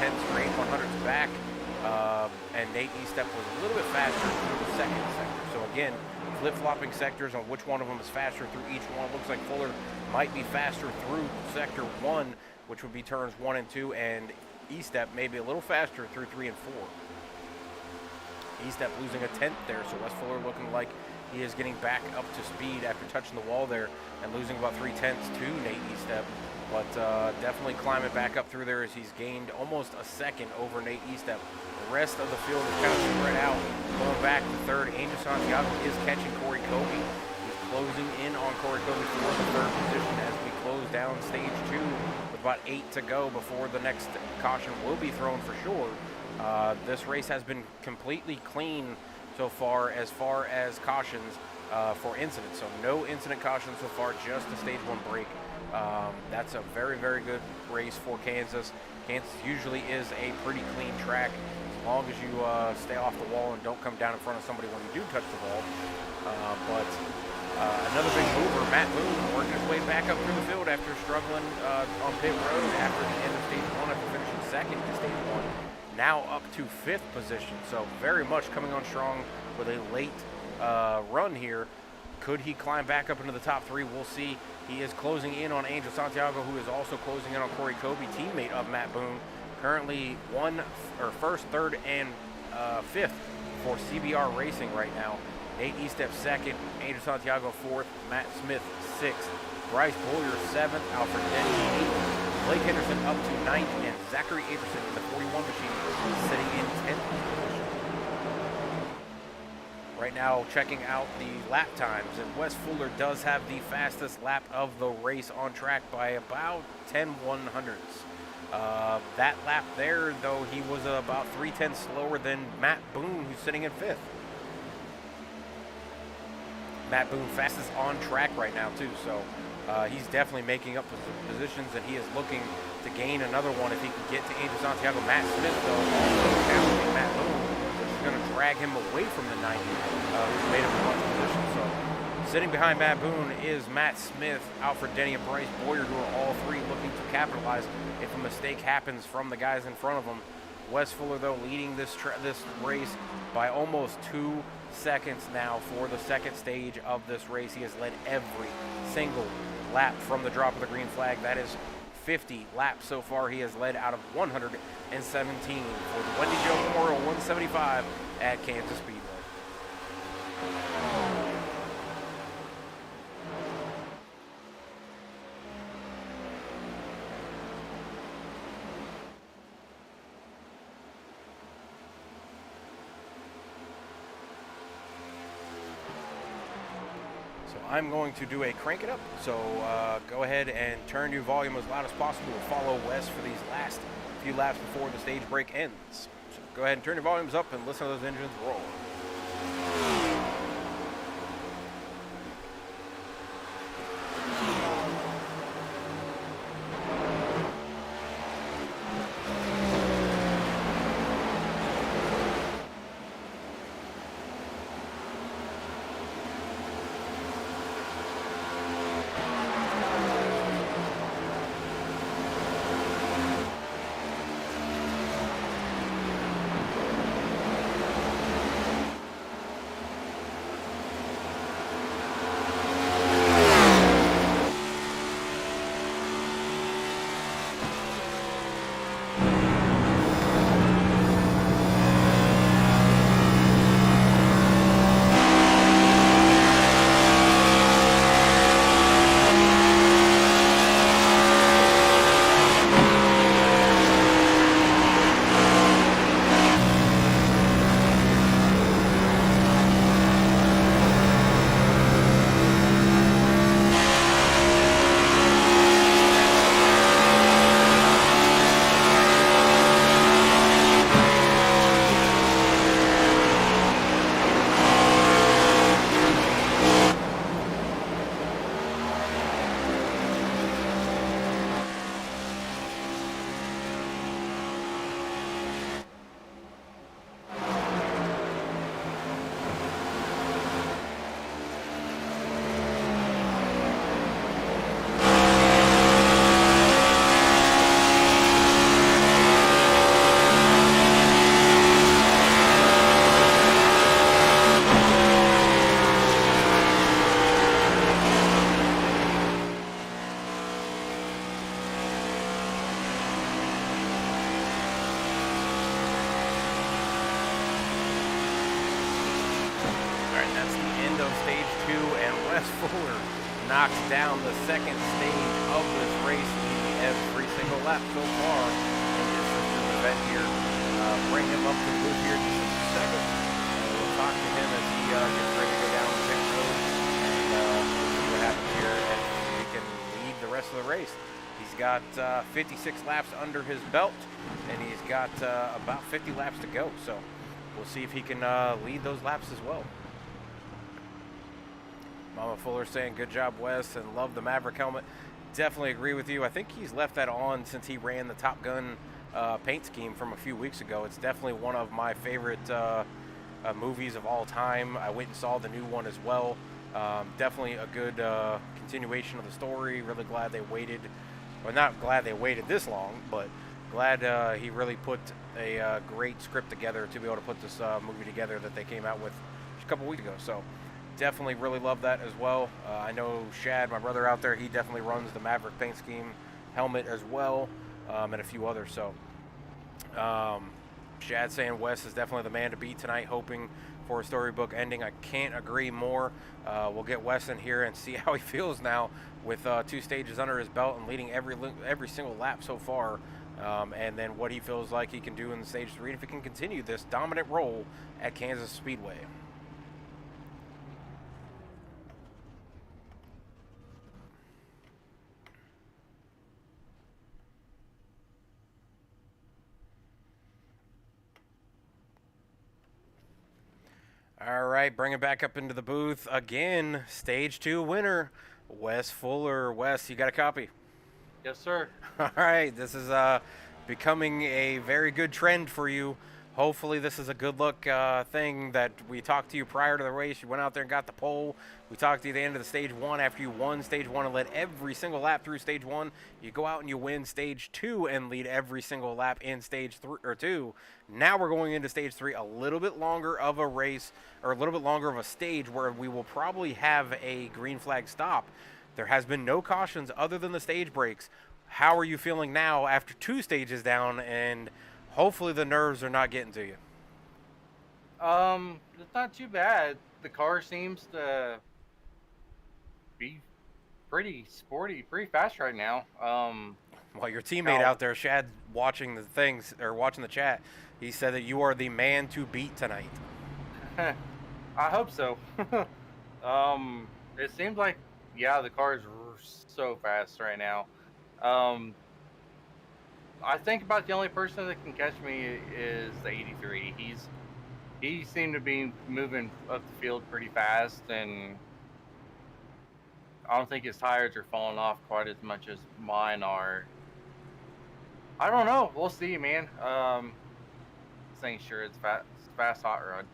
8/10 or 8/100 back, and Nate Estep was a little bit faster through the second sector. So again, flip-flopping sectors on which one of them is faster through each one. Looks like Fuller might be faster through sector 1, which would be turns 1 and 2, and Estep maybe a little faster through 3 and 4. Estep losing a 10th there, so Wes Fuller looking like he is getting back up to speed after touching the wall there and losing about 3/10 to Nate Estep. But definitely climbing back up through there as he's gained almost a second over Nate Estep. The rest of the field is kind of spread out. Going back to third, Angel Santiago is catching Corey Kobe. He's closing in on Corey Kobe for the third position as we close down stage 2 with about 8 to go before the next caution will be thrown for sure. This race has been completely clean so far as cautions for incidents. So no incident cautions so far, just a stage 1 break. That's a very, very good race for Kansas. Kansas usually is a pretty clean track as long as you stay off the wall and don't come down in front of somebody when you do touch the wall. But another big mover, Matt Boone, working his way back up through the field after struggling on pit road after the end of stage 1 after finishing second in stage 1. Now up to 5th position, so very much coming on strong with a late run here. Could he climb back up into the top 3? We'll see. He is closing in on Angel Santiago, who is also closing in on Corey Kobe, teammate of Matt Boone. Currently first, third, and 5th for CBR Racing right now. Nate Estep 2nd, Angel Santiago 4th, Matt Smith 6th, Bryce Boyer 7th, Alfred Denny 8th, Blake Henderson up to 9th, and Zachary Aperson in the 41 machine sitting in 10th position. Right now, checking out the lap times, and Wes Fuller does have the fastest lap of the race on track by about 10/100ths. That lap there, though, he was about 3/10 slower than Matt Boone, who's sitting in 5th. Matt Boone fastest on track right now, too, so he's definitely making up positions, and he is looking to gain another one if he can get to Angel Santiago. Matt Smith, though, also challenging Matt Boone, which is going to drag him away from the 90, who's made up a bunch of positions. So sitting behind Matt Boone is Matt Smith, Alfred Denny, and Bryce Boyer, who are all three looking to capitalize if a mistake happens from the guys in front of them. Wes Fuller, though, leading this race by almost 2 seconds now for the second stage of this race. He has led every single lap from the drop of the green flag. That is 50 laps so far. He has led out of 117 for the Wendy Joe Memorial 175 at Kansas Speedway. I'm going to do a crank it up, so go ahead and turn your volume as loud as possible. Follow Wes for these last few laps before the stage break ends. So go ahead and turn your volumes up and listen to those engines roll. Knocks down the second stage of this race, leading every single lap so far in this event here. Bring him up to the booth here in just a second. We'll talk to him as he gets ready to go down the pit road, and see what happens here as he can lead the rest of the race. He's got 56 laps under his belt, and he's got about 50 laps to go. So we'll see if he can lead those laps as well. Mama Fuller saying, good job, Wes, and love the Maverick helmet. Definitely agree with you. I think he's left that on since he ran the Top Gun paint scheme from a few weeks ago. It's definitely one of my favorite movies of all time. I went and saw the new one as well. Definitely a good continuation of the story. Really glad they waited. Well, not glad they waited this long, but glad he really put a great script together to be able to put this movie together that they came out with just a couple weeks ago. So definitely really love that as well. I know Shad, my brother out there, he definitely runs the Maverick paint scheme helmet as well, and a few others. So Shad saying Wes is definitely the man to beat tonight, hoping for a storybook ending. I can't agree more. We'll get Wes in here and see how he feels now with 2 stages under his belt and leading every single lap so far, and then what he feels like he can do in stage 3 if he can continue this dominant role at Kansas Speedway. All right, bring it back up into the booth again. Stage 2 winner, Wes Fuller. Wes, you got a copy? Yes, sir. All right, this is becoming a very good trend for you. Hopefully this is a good luck thing that we talked to you prior to the race. You went out there and got the pole. We talked to you at the end of the stage 1 after you won stage 1 and led every single lap through stage 1. You go out and you win stage 2 and lead every single lap in stage 3 or 2. Now we're going into stage 3, a little bit longer of a race, or a little bit longer of a stage where we will probably have a green flag stop. There has been no cautions other than the stage breaks. How are you feeling now after 2 stages down, and hopefully the nerves are not getting to you? It's not too bad. The car seems to be pretty sporty, pretty fast right now. Well, your teammate out there, Shad, watching the things or watching the chat, he said that you are the man to beat tonight. I hope so. It seems like, yeah, the car is so fast right now. I think about the only person that can catch me is the 83. He seemed to be moving up the field pretty fast, and I don't think his tires are falling off quite as much as mine are. I don't know. We'll see, man. This ain't sure. It's fast hot rod.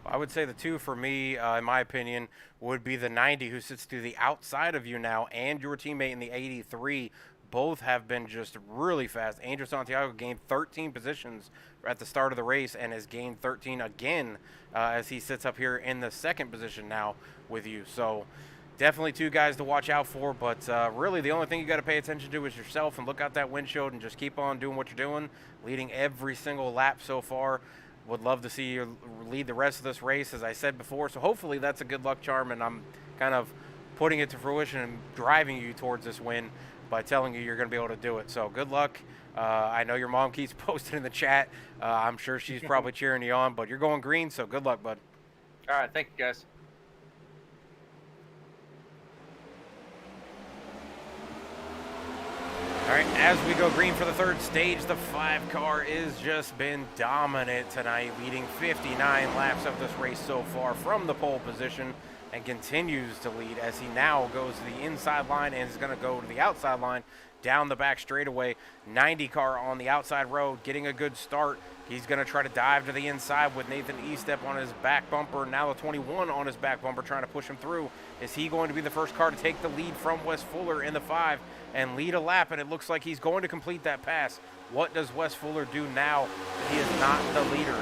I would say the two for me, in my opinion, would be the 90 who sits to the outside of you now, and your teammate in the 83. Both have been just really fast. Angel Santiago gained 13 positions at the start of the race and has gained 13 again as he sits up here in the second position now with you. So definitely two guys to watch out for, but really the only thing you got to pay attention to is yourself and look out that windshield and just keep on doing what you're doing, leading every single lap so far. Would love to see you lead the rest of this race, as I said before. So hopefully that's a good luck charm, and I'm kind of putting it to fruition and driving you towards this win by telling you you're going to be able to do it. So good luck. I know your mom keeps posting in the chat. I'm sure she's probably cheering you on, but you're going green, so good luck, bud. All right, thank you, guys. All right, as we go green for the third stage, the 5 car is just been dominant tonight, leading 59 laps of this race so far from the pole position, and continues to lead as he now goes to the inside line and is going to go to the outside line down the back straightaway. 90 car on the outside road, getting a good start. He's going to try to dive to the inside with Nathan Estep on his back bumper. Now the 21 on his back bumper trying to push him through. Is he going to be the first car to take the lead from Wes Fuller in the 5 and lead a lap? And it looks like he's going to complete that pass. What does Wes Fuller do now? He is not the leader.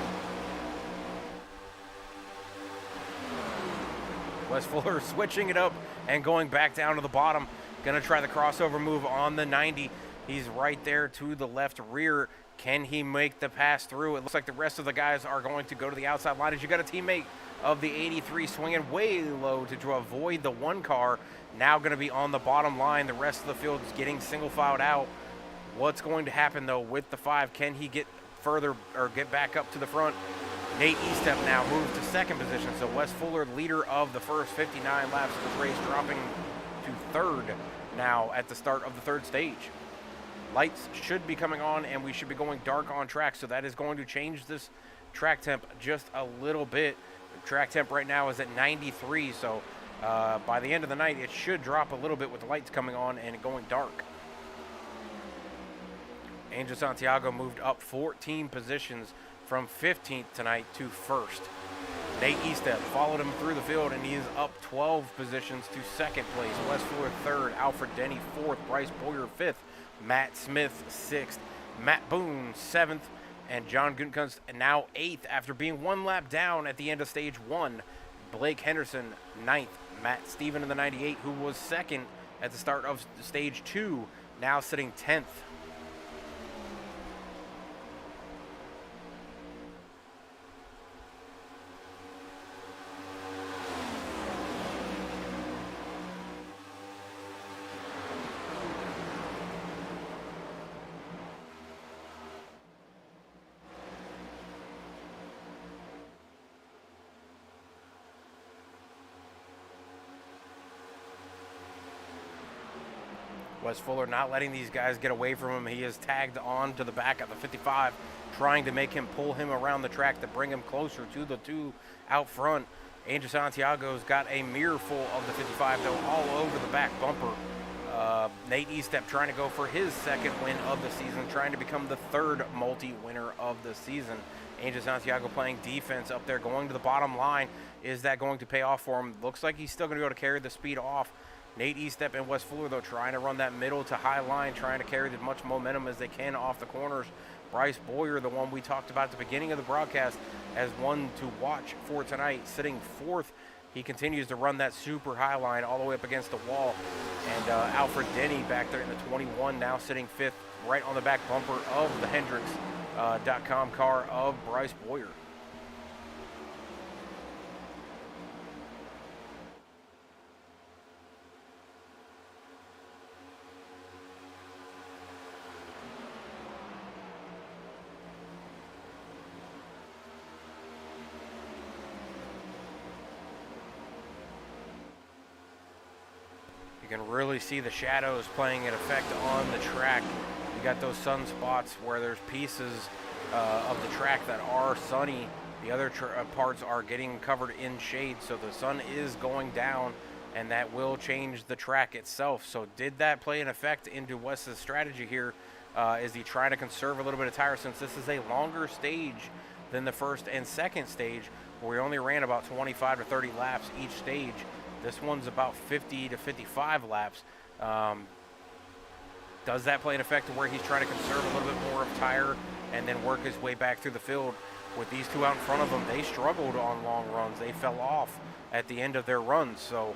Wes Fuller switching it up and going back down to the bottom. Going to try the crossover move on the 90. He's right there to the left rear. Can he make the pass through? It looks like the rest of the guys are going to go to the outside line. As you got a teammate of the 83 swinging way low to avoid the 1 car. Now going to be on the bottom line. The rest of the field is getting single filed out. What's going to happen though with the 5? Can he get further or get back up to the front? Nate Estep now moves to second position. So Wes Fuller, leader of the first 59 laps of the race, dropping to third now at the start of the third stage. Lights should be coming on and we should be going dark on track, so that is going to change this track temp just a little bit. The track temp right now is at 93, so by the end of the night it should drop a little bit with the lights coming on and it going dark. Angel Santiago moved up 14 positions from 15th tonight to first. Nate Estep followed him through the field and he is up 12 positions to second place. Wes Fuller third, Alfred Denny fourth, Bryce Boyer fifth, Matt Smith sixth, Matt Boone seventh, and John Guntkunst now eighth after being 1 lap down at the end of stage 1. Blake Henderson ninth, Matt Steven in the 98, who was second at the start of stage 2, now sitting 10th. Wes Fuller not letting these guys get away from him. He is tagged on to the back of the 55, trying to make him pull him around the track to bring him closer to the 2 out front. Angel Santiago's got a mirror full of the 55, though, all over the back bumper. Nate Estep trying to go for his second win of the season, trying to become the third multi-winner of the season. Angel Santiago playing defense up there, going to the bottom line. Is that going to pay off for him? Looks like he's still going to be able to carry the speed off. Nate Estep and Wes Fuller, though, trying to run that middle to high line, trying to carry as much momentum as they can off the corners. Bryce Boyer, the one we talked about at the beginning of the broadcast, as one to watch for tonight, sitting fourth. He continues to run that super high line all the way up against the wall. And Alfred Denny back there in the 21, now sitting fifth, right on the back bumper of the Hendricks.com car of Bryce Boyer. You can really see the shadows playing an effect on the track. You got those sunspots where there's pieces of the track that are sunny. The other parts are getting covered in shade, so the sun is going down, and that will change the track itself. So did that play an effect into Wes's strategy here? Is he trying to conserve a little bit of tire, since this is a longer stage than the first and second stage, where we only ran about 25 to 30 laps each stage? This one's about 50 to 55 laps. Does that play an effect to where he's trying to conserve a little bit more of tire and then work his way back through the field? With these two out in front of him, they struggled on long runs. They fell off at the end of their runs. So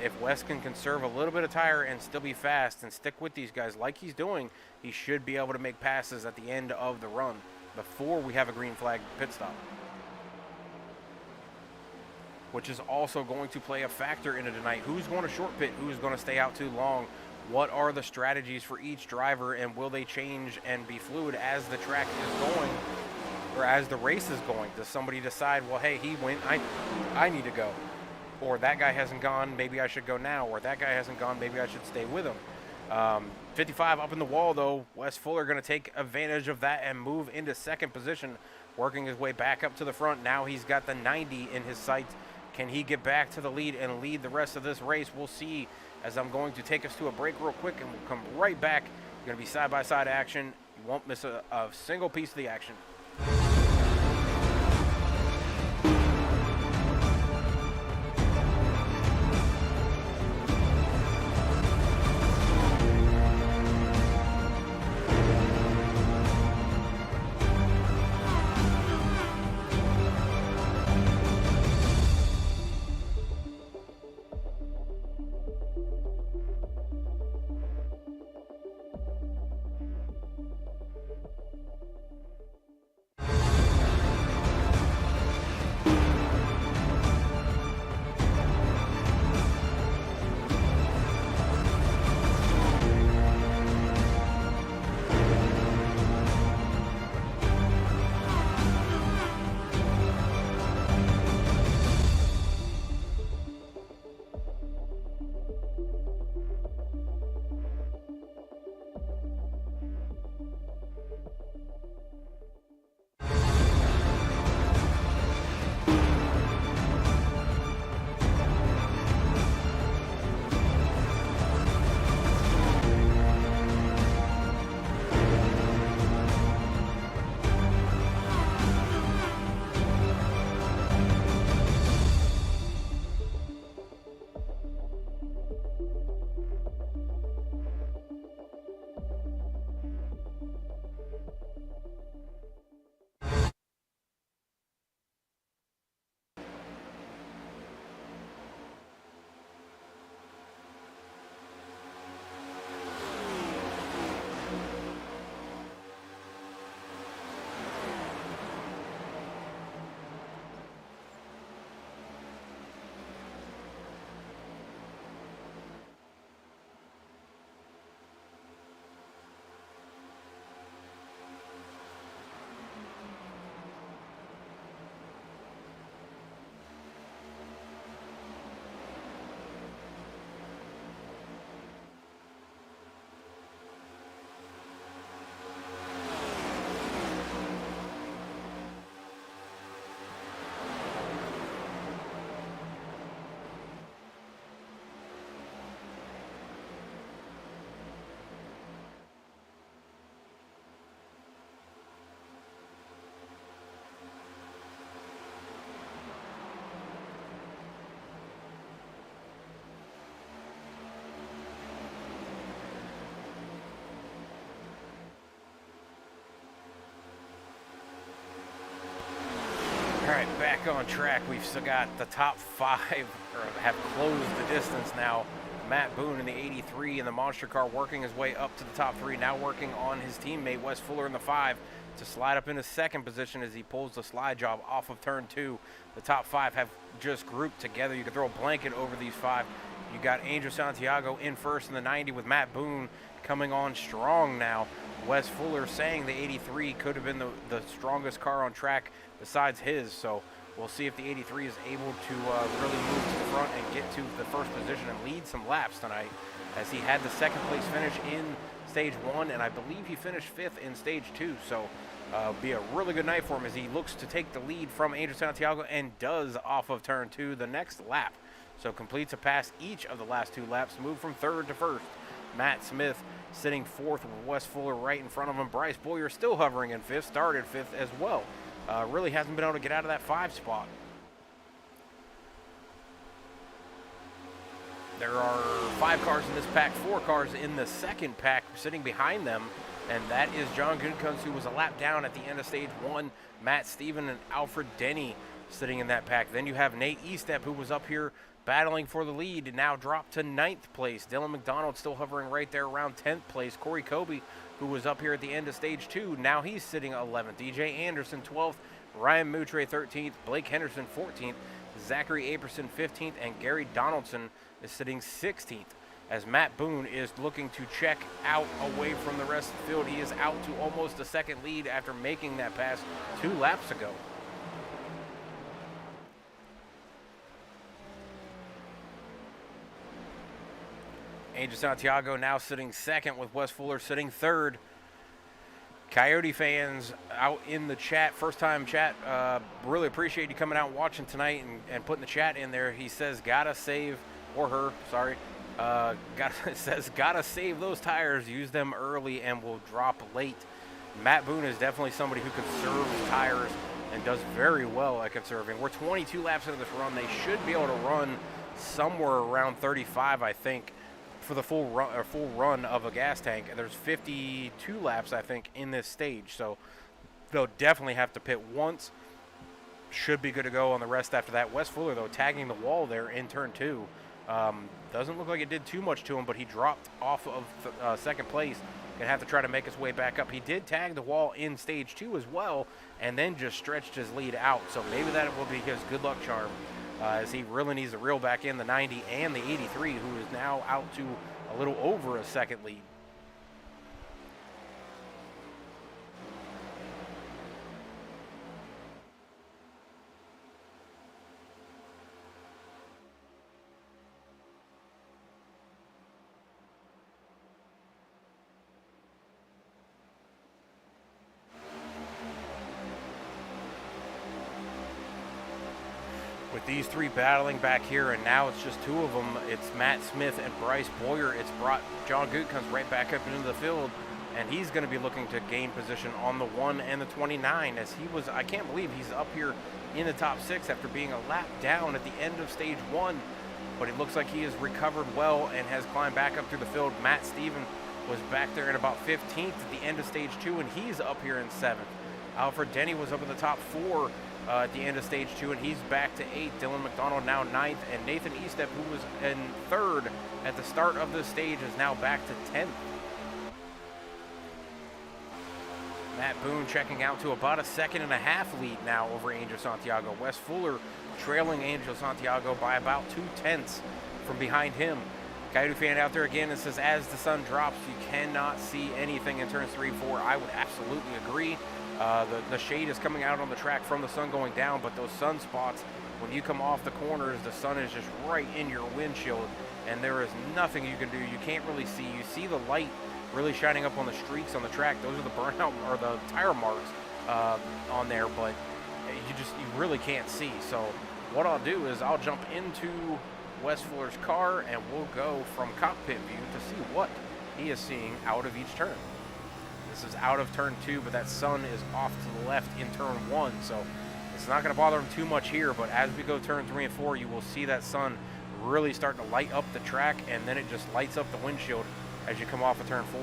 if Wes can conserve a little bit of tire and still be fast and stick with these guys like he's doing, he should be able to make passes at the end of the run before we have a green flag pit stop, which is also going to play a factor into tonight. Who's going to short pit? Who's going to stay out too long? What are the strategies for each driver, and will they change and be fluid as the track is going, or as the race is going? Does somebody decide, well, hey, he went, I need to go, or that guy hasn't gone, maybe I should go now, or that guy hasn't gone, maybe I should stay with him? 55 up in the wall, though. Wes Fuller going to take advantage of that and move into second position, working his way back up to the front. Now he's got the 90 in his sights. Can he get back to the lead and lead the rest of this race? We'll see, as I'm going to take us to a break real quick, and we'll come right back. Going to be side-by-side action. You won't miss a single piece of the action. right, back on track. We've still got the top 5, or have closed the distance now. Matt Boone in the 83 in the monster car working his way up to the top 3, now working on his teammate Wes Fuller in the 5 to slide up into 2nd position as he pulls the slide job off of turn 2. The top 5 have just grouped together. You can throw a blanket over these 5. You got Angel Santiago in 1st in the 90 with Matt Boone coming on strong now. Wes Fuller saying the 83 could have been the strongest car on track besides his, so we'll see if the 83 is able to really move to the front and get to the 1st position and lead some laps tonight, as he had the 2nd place finish in stage 1, and I believe he finished 5th in stage 2, so be a really good night for him as he looks to take the lead from Angel Santiago, and does off of turn 2 the next lap. So completes a pass each of the last 2 laps, move from 3rd to 1st. Matt Smith sitting 4th with Wes Fuller right in front of him. Bryce Boyer still hovering in 5th, started 5th as well. Really hasn't been able to get out of that 5 spot. There are 5 cars in this pack, 4 cars in the 2nd pack sitting behind them, and that is John Goodkunst, who was a lap down at the end of stage 1, Matt Steven and Alfred Denny sitting in that pack. Then you have Nate Estep, who was up here battling for the lead, and now dropped to 9th place. Dylan McDonald still hovering right there around 10th place. Corey Kobe, who was up here at the end of stage 2, now he's sitting 11th. DJ Anderson 12th, Ryan Moutre 13th, Blake Henderson 14th, Zachary Aperson 15th, and Gary Donaldson is sitting 16th. As Matt Boone is looking to check out away from the rest of the field. He is out to almost a 2nd lead after making that pass 2 laps ago. Angel Santiago now sitting 2nd with Wes Fuller sitting 3rd. Coyote fans out in the chat, first time chat, really appreciate you coming out and watching tonight and putting the chat in there. He says, gotta save, or her, sorry, says, gotta save those tires, use them early and will drop late. Matt Boone is definitely somebody who conserves tires and does very well at conserving. We're 22 laps into this run. They should be able to run somewhere around 35, I think, for the full run of a gas tank. There's 52 laps, I think, in this stage, so they'll definitely have to pit once. Should be good to go on the rest after that. Wes Fuller, though, tagging the wall there in turn 2. Doesn't look like it did too much to him, but he dropped off of 2nd place. Gonna have to try to make his way back up. He did tag the wall in stage 2 as well, and then just stretched his lead out, so maybe that will be his good luck charm, as he really needs to reel back in the 90 and the 83, who is now out to a little over a 2nd lead. With these 3 battling back here, and now it's just 2 of them. It's Matt Smith and Bryce Boyer. It's brought John Goodkunst right back up into the field, and he's going to be looking to gain position on the 1 and the 29, as he was, I can't believe he's up here in the top 6 after being a lap down at the end of stage 1, but it looks like he has recovered well and has climbed back up through the field. Matt Steven was back there in about 15th at the end of stage 2, and he's up here in 7th. Alfred Denny was up in the top 4 at the end of stage 2, and he's back to 8th. Dylan McDonald now 9th, and Nathan Estep, who was in 3rd at the start of this stage, is now back to 10th. Matt Boone checking out to about a 2.5 lead now over Angel Santiago. Wes Fuller trailing Angel Santiago by about 2/10 from behind him. Coyote fan out there again and says, as the sun drops, you cannot see anything in turns 3 and 4. I would absolutely agree. The shade is coming out on the track from the sun going down, but those sunspots, when you come off the corners, the sun is just right in your windshield, and there is nothing you can do. You can't really see. You see the light really shining up on the streaks on the track. Those are the burnout or the tire marks on there, but you really can't see. So what I'll do is I'll jump into Wes Fuller's car, and we'll go from cockpit view to see what he is seeing out of each turn. This is out of turn 2, but that sun is off to the left in turn 1, so it's not going to bother him too much here. But as we go turn 3 and 4, you will see that sun really starting to light up the track, and then it just lights up the windshield as you come off of turn 4.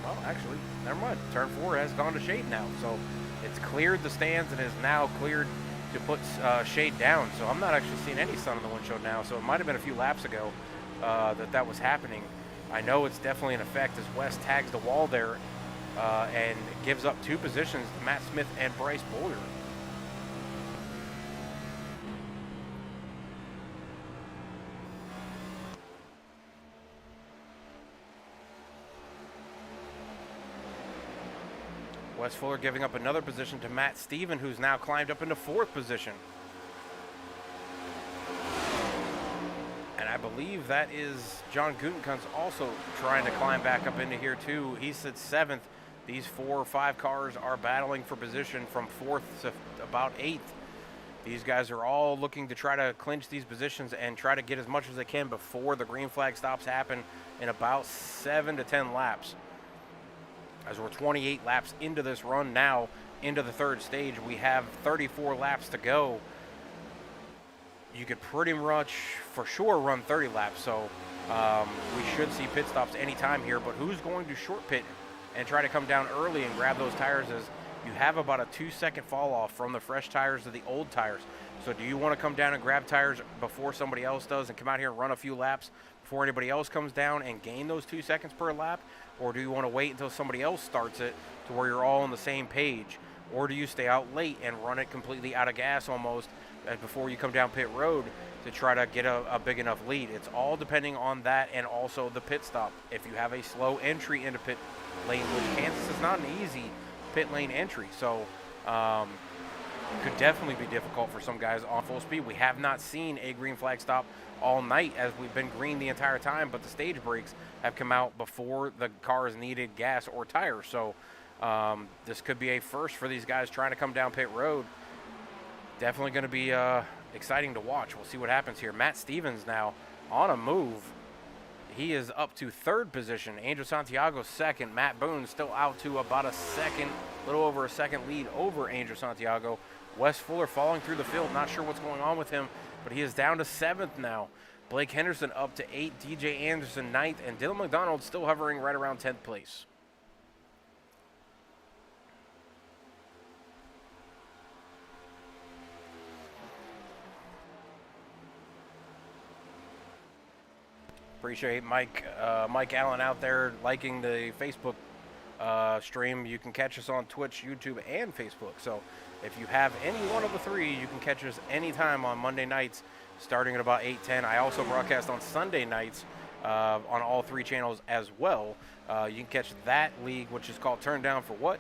Well, actually, never mind. Turn 4 has gone to shade now, so It's cleared the stands and is now cleared to put shade down. So I'm not actually seeing any sun on the windshield now. So it might have been a few laps ago that was happening. I know it's definitely an effect as West tags the wall there and gives up 2 positions to Matt Smith and Bryce Boyer. Wes Fuller giving up another position to Matt Steven, who's now climbed up into 4th position. And I believe that is John Gutekunst also trying to climb back up into here too. He sits 7th. These 4 or 5 cars are battling for position from 4th to about 8th. These guys are all looking to try to clinch these positions and try to get as much as they can before the green flag stops happen in about 7 to 10 laps. As we're 28 laps into this run now, into the 3rd stage, we have 34 laps to go. You could pretty much for sure run 30 laps, so we should see pit stops anytime here. But who's going to short pit and try to come down early and grab those tires? As you have about a 2-second fall off from the fresh tires to the old tires. So do you want to come down and grab tires before somebody else does and come out here and run a few laps before anybody else comes down and gain those 2 seconds per lap? Or do you want to wait until somebody else starts it to where you're all on the same page? Or do you stay out late and run it completely out of gas almost before you come down pit road to try to get a big enough lead? It's all depending on that and also the pit stop. If you have a slow entry into pit lane, which Kansas is not an easy pit lane entry, so could definitely be difficult for some guys on full speed. We have not seen a green flag stop all night as we've been green the entire time, but the stage brakes have come out before the cars needed gas or tires. So this could be a first for these guys trying to come down pit road. Definitely going to be exciting to watch. We'll see what happens here. Matt Stevens now on a move. He is up to 3rd position. Angel Santiago 2nd. Matt Boone still out to about a second, little over a second lead over Angel Santiago. Wes Fuller falling through the field. Not sure what's going on with him, but he is down to 7th now. Blake Henderson up to 8th. DJ Anderson 9th. And Dylan McDonald still hovering right around 10th place. Appreciate Mike Allen out there liking the Facebook stream. You can catch us on Twitch, YouTube, and Facebook. So if you have any one of the 3, you can catch us anytime on Monday nights starting at about 8:10. I also broadcast on Sunday nights on all 3 channels as well. You can catch that league, which is called Turn Down for What?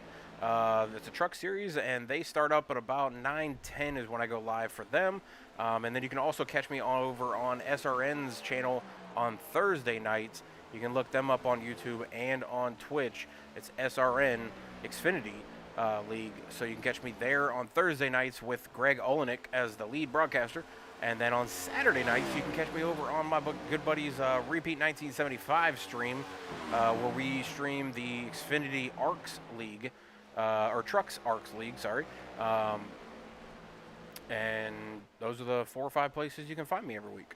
It's a truck series, and they start up at about 9:10 is when I go live for them. And then you can also catch me over on SRN's channel on Thursday nights. You can look them up on YouTube and on Twitch. It's SRN Xfinity League. So you can catch me there on Thursday nights with Greg Olenek as the lead broadcaster. And then on Saturday nights, you can catch me over on my good buddy's Repeat 1975 stream, where we stream the Xfinity Arcs League, or Trucks Arcs League, sorry. And those are the 4 or 5 places you can find me every week.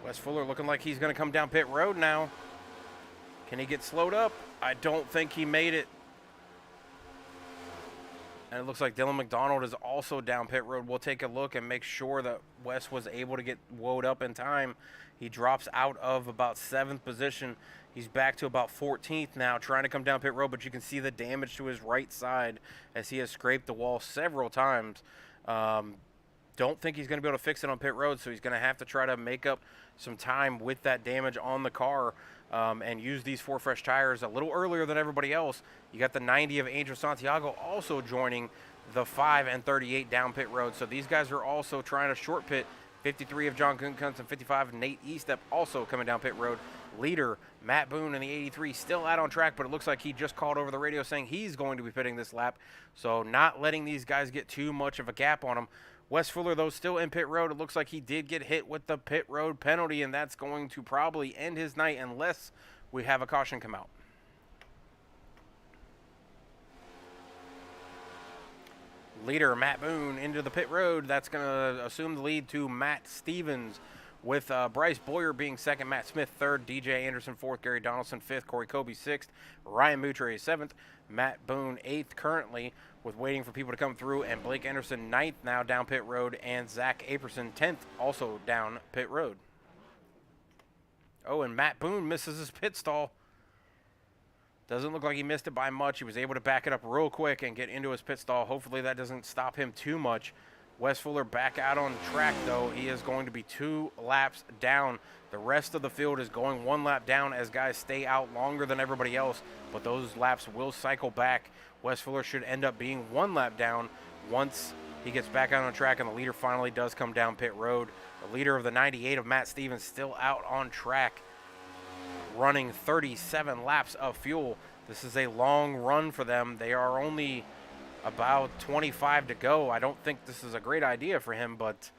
Wes Fuller looking like he's going to come down pit road now. Can he get slowed up? I don't think he made it. And it looks like Dylan McDonald is also down pit road. We'll take a look and make sure that Wes was able to get woed up in time. He drops out of about 7th position. He's back to about 14th now, trying to come down pit road, but you can see the damage to his right side as he has scraped the wall several times. Don't think he's going to be able to fix it on pit road, so he's going to have to try to make up some time with that damage on the car and use these 4 fresh tires a little earlier than everybody else. You got the 90 of Angel Santiago also joining the 5 and 38 down pit road. So these guys are also trying to short pit. 53 of John Gutekunst and 55 of Nate Estep also coming down pit road. Leader Matt Boone in the 83 still out on track, but it looks like he just called over the radio saying he's going to be pitting this lap. So not letting these guys get too much of a gap on him. Wes Fuller, though, still in pit road. It looks like he did get hit with the pit road penalty, and that's going to probably end his night unless we have a caution come out. Leader Matt Boone into the pit road. That's going to assume the lead to Matt Stevens, with Bryce Boyer being second, Matt Smith third, DJ Anderson fourth, Gary Donaldson fifth, Corey Kobe sixth, Ryan Moutre seventh, Matt Boone eighth currently, with waiting for people to come through, and Blake Anderson ninth now down pit road, and Zach Aperson 10th also down pit road. Oh, and Matt Boone misses his pit stall. Doesn't look like he missed it by much. He was able to back it up real quick and get into his pit stall. Hopefully that doesn't stop him too much. Wes Fuller back out on track, though. He is going to be 2 laps down. The rest of the field is going 1 lap down as guys stay out longer than everybody else, but those laps will cycle back. Wes Fuller should end up being 1 lap down once he gets back out on track and the leader finally does come down pit road. The leader of the 98 of Matt Stevens still out on track, running 37 laps of fuel. This is a long run for them. They are only about 25 to go. I don't think this is a great idea for him, but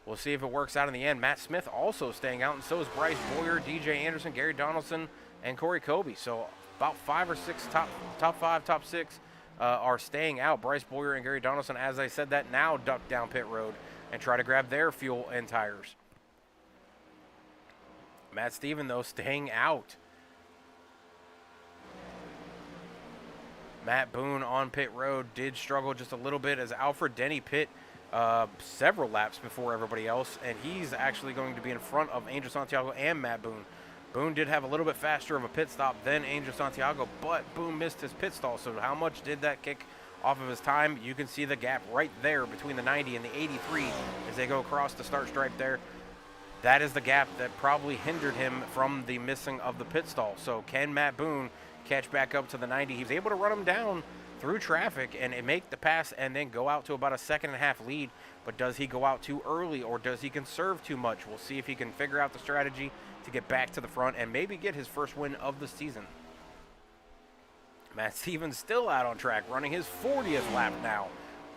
we'll see if it works out in the end. Matt Smith also staying out, and so is Bryce Boyer, DJ Anderson, Gary Donaldson, and Corey Kobe. So about 5 or 6 top 5, top 6 are staying out. Bryce Boyer and Gary Donaldson, as I said that, now duck down pit road and try to grab their fuel and tires. Matt Stevens, though, staying out. Matt Boone on pit road did struggle just a little bit as Alfred Denny pit several laps before everybody else, and he's actually going to be in front of Angel Santiago and Matt Boone. Boone did have a little bit faster of a pit stop than Angel Santiago, but Boone missed his pit stall. So how much did that kick off of his time? You can see the gap right there between the 90 and the 83 as they go across the start stripe there. That is the gap that probably hindered him from the missing of the pit stall. So can Matt Boone catch back up to the 90? He was able to run him down through traffic and make the pass and then go out to about a 2.5 lead. But does he go out too early, or does he conserve too much? We'll see if he can figure out the strategy to get back to the front and maybe get his first win of the season. Matt Stevens still out on track, running his 40th lap now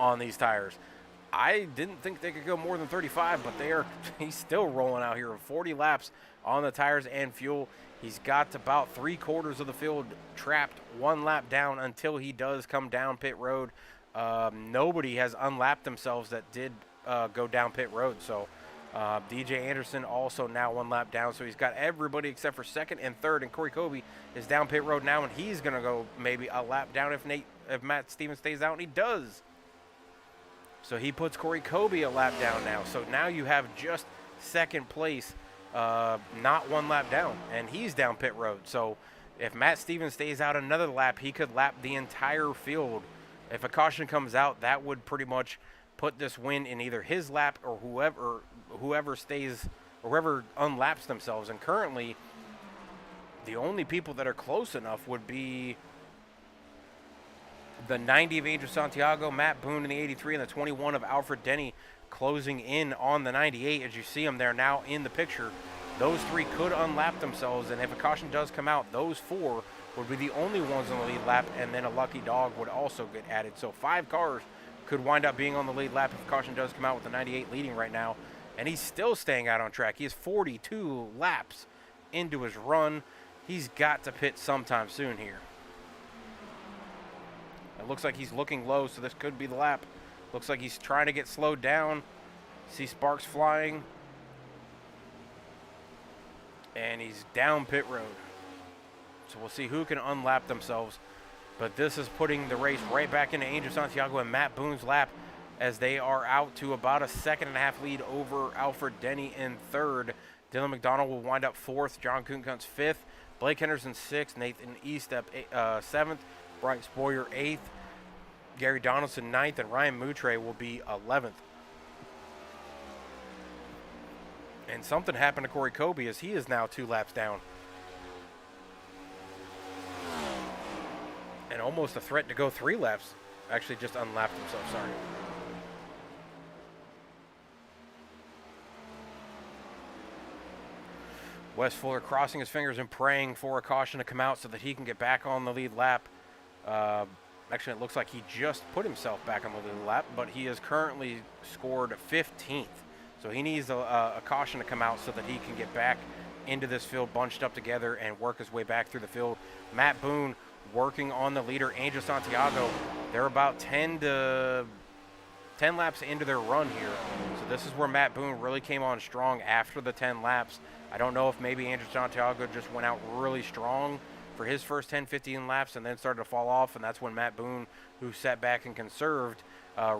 on these tires. I didn't think they could go more than 35, but he's still rolling out here with 40 laps on the tires and fuel. He's got about 3/4 of the field trapped 1 lap down until he does come down pit road. Nobody has unlapped themselves that did go down pit road. So DJ Anderson also now 1 lap down. So he's got everybody except for second and third. And Corey Kobe is down pit road now, and he's going to go maybe a lap down if Matt Stevens stays out, and he does. So he puts Corey Kobe a lap down now. So now you have just second place, not 1 lap down, and he's down pit road. So if Matt Stevens stays out another lap, he could lap the entire field. If a caution comes out, that would pretty much put this win in either his lap or whoever stays or whoever unlaps themselves. And currently, the only people that are close enough would be the 90 of Angel Santiago, Matt Boone in the 83, and the 21 of Alfred Denny closing in on the 98. As you see them, they're now in the picture. Those 3 could unlap themselves, and if a caution does come out, those 4 would be the only ones on the lead lap, and then a lucky dog would also get added. So 5 cars could wind up being on the lead lap if a caution does come out, with the 98 leading right now. And he's still staying out on track. He is 42 laps into his run. He's got to pit sometime soon here. It looks like he's looking low, so this could be the lap. Looks like he's trying to get slowed down. See sparks flying. And he's down pit road. So we'll see who can unlap themselves. But this is putting the race right back into Angel Santiago and Matt Boone's lap, as they are out to about a 2.5 lead over Alfred Denny in third. Dylan McDonald will wind up 4th. John Kuhnkuntz 5th. Blake Henderson 6th. Nathan Eastep 7th. Bryce Boyer 8th. Gary Donaldson 9th. And Ryan Moutre will be 11th. And something happened to Corey Kobe, as he is now 2 laps down. And almost a threat to go 3 laps. Actually just unlapped himself, sorry. Wes Fuller crossing his fingers and praying for a caution to come out so that he can get back on the lead lap. Actually, it looks like he just put himself back on the lead lap, but he is currently scored 15th. So he needs a caution to come out so that he can get back into this field bunched up together and work his way back through the field. Matt Boone working on the leader, Angel Santiago. They're about 10 to 10 laps into their run here. So this is where Matt Boone really came on strong after the 10 laps. I don't know if maybe Andrew Santiago just went out really strong for his first 10, 15 laps and then started to fall off, and that's when Matt Boone, who sat back and conserved,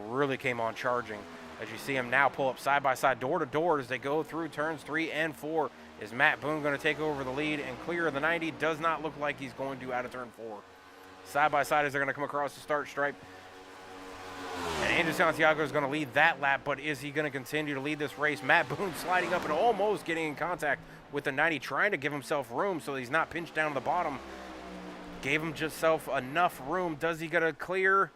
really came on charging. As you see him now pull up side by side, door to door as they go through turns 3 and 4. Is Matt Boone going to take over the lead and clear the 90? Does not look like he's going to out of turn 4. Side by side as they're going to come across the start stripe. And Andrew Santiago is going to lead that lap, but is he going to continue to lead this race? Matt Boone sliding up and almost getting in contact with the 90, trying to give himself room so he's not pinched down to the bottom. Gave himself enough room. Does he get a clear?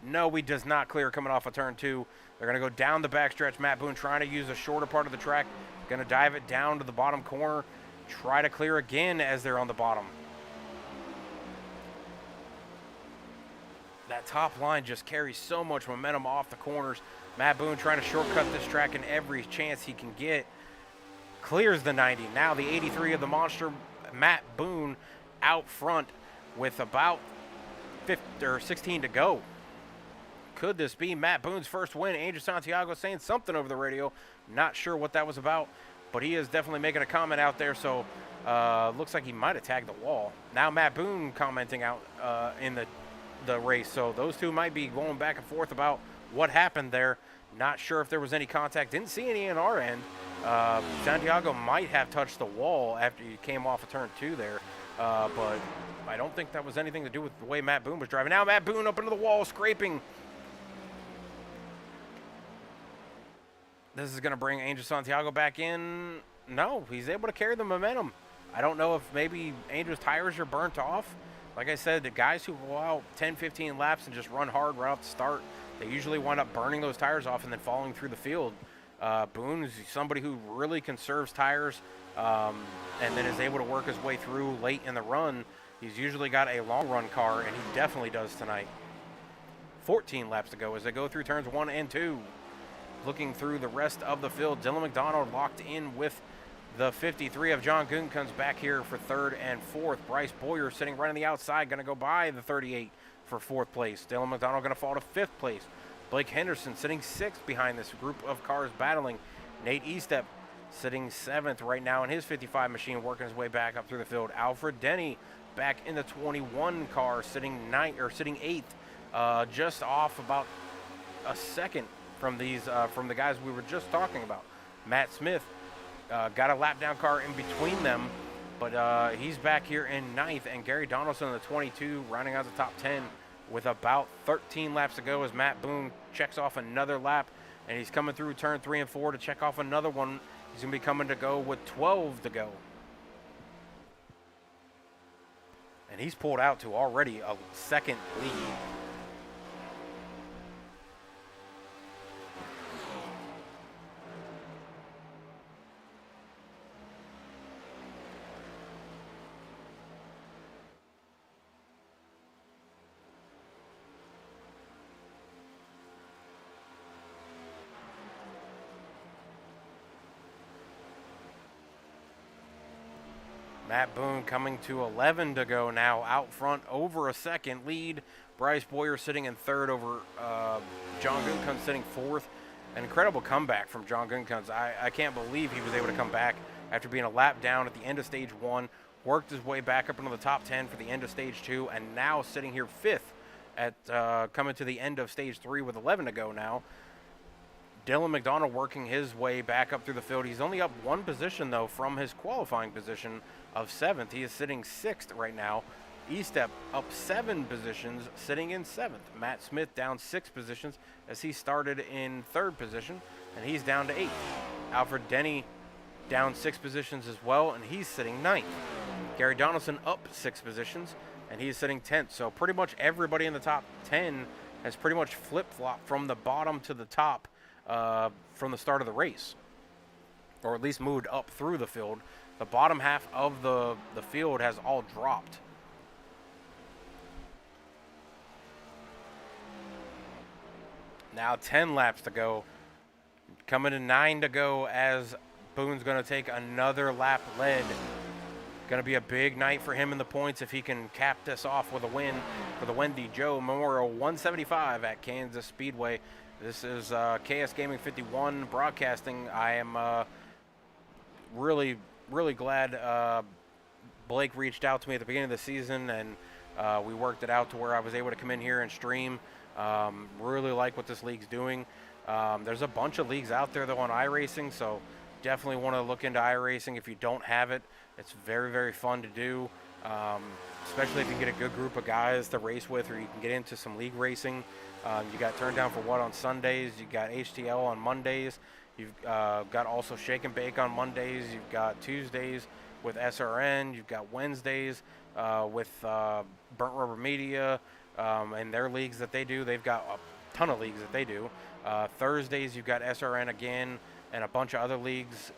No, he does not clear coming off of turn 2. They're going to go down the backstretch. Matt Boone trying to use a shorter part of the track. Going to dive it down to the bottom corner. Try to clear again as they're on the bottom. That top line just carries so much momentum off the corners. Matt Boone trying to shortcut this track in every chance he can get. Clears the 90. Now the 83 of the monster, Matt Boone, out front with about 16 to go. Could this be Matt Boone's first win? Andrew Santiago saying something over the radio. Not sure what that was about, but he is definitely making a comment out there, so looks like he might have tagged the wall. Now Matt Boone commenting out in the race, so those two might be going back and forth about what happened there. Not sure if there was any contact. Didn't see any on our end. Santiago might have touched the wall after he came off of turn 2 there, but I don't think that was anything to do with the way Matt Boone was driving. Now Matt Boone up into the wall, scraping. This is going to bring Angel Santiago back in. No, he's able to carry the momentum. I don't know if maybe Angel's tires are burnt off. Like I said, the guys who go out 10, 15 laps and just run hard right off the start, they usually wind up burning those tires off and then falling through the field. Boone is somebody who really conserves tires and then is able to work his way through late in the run. He's usually got a long run car, and he definitely does tonight. 14 laps to go as they go through turns 1 and 2. Looking through the rest of the field, Dylan McDonald locked in with the 53 of John Goon comes back here for 3rd and 4th. Bryce Boyer sitting right on the outside, going to go by the 38 for 4th place. Dylan McDonald going to fall to 5th place. Blake Henderson sitting 6th behind this group of cars battling. Nate Estep sitting 7th right now in his 55 machine, working his way back up through the field. Alfred Denny back in the 21 car, sitting 8th, just off about a second from the guys we were just talking about. Matt Smith got a lap down car in between them, but he's back here in 9th, and Gary Donaldson in the 22 rounding out the top 10 with about 13 laps to go as Matt Boone checks off another lap, and he's coming through turn 3 and 4 to check off another one. He's going to be coming to go with 12 to go. And he's pulled out to already a 2nd lead. Matt Boone coming to 11 to go now, out front over a 2nd lead. Bryce Boyer sitting in 3rd over John Gunkunz sitting 4th. An incredible comeback from John Gunkunz. I can't believe he was able to come back after being a lap down at the end of stage 1, worked his way back up into the top 10 for the end of stage 2, and now sitting here 5th at coming to the end of stage 3 with 11 to go now. Dylan McDonald working his way back up through the field. He's only up 1 position, though, from his qualifying position of 7th. He is sitting 6th right now. Estep up 7 positions, sitting in 7th. Matt Smith down 6 positions as he started in 3rd position, and he's down to 8th. Alfred Denny down 6 positions as well, and he's sitting 9th. Gary Donaldson up 6 positions, and he's sitting 10th. So pretty much everybody in the top 10 has pretty much flip-flopped from the bottom to the top from the start of the race, or at least moved up through the field. The bottom half of the field has all dropped. Now 10 laps to go. Coming to 9 to go as Boone's going to take another lap led. Going to be a big night for him in the points if he can cap this off with a win. for the Wendy Joe Memorial 175 at Kansas Speedway. This is KS Gaming 51 broadcasting. I am really glad Blake reached out to me at the beginning of the season, and we worked it out to where I was able to come in here and stream. Really like what this league's doing. There's a bunch of leagues out there though on iRacing, so definitely want to look into iRacing if you don't have it. It's very fun to do, especially if you get a good group of guys to race with, or you can get into some league racing. You got Turn Down for What on Sundays. You got HTL on Mondays. You've got also Shake and Bake on Mondays. You've got Tuesdays with SRN. You've got Wednesdays with Burnt Rubber Media and their leagues that they do. They've got a ton of leagues that they do. Thursdays you've got SRN again and a bunch of other leagues.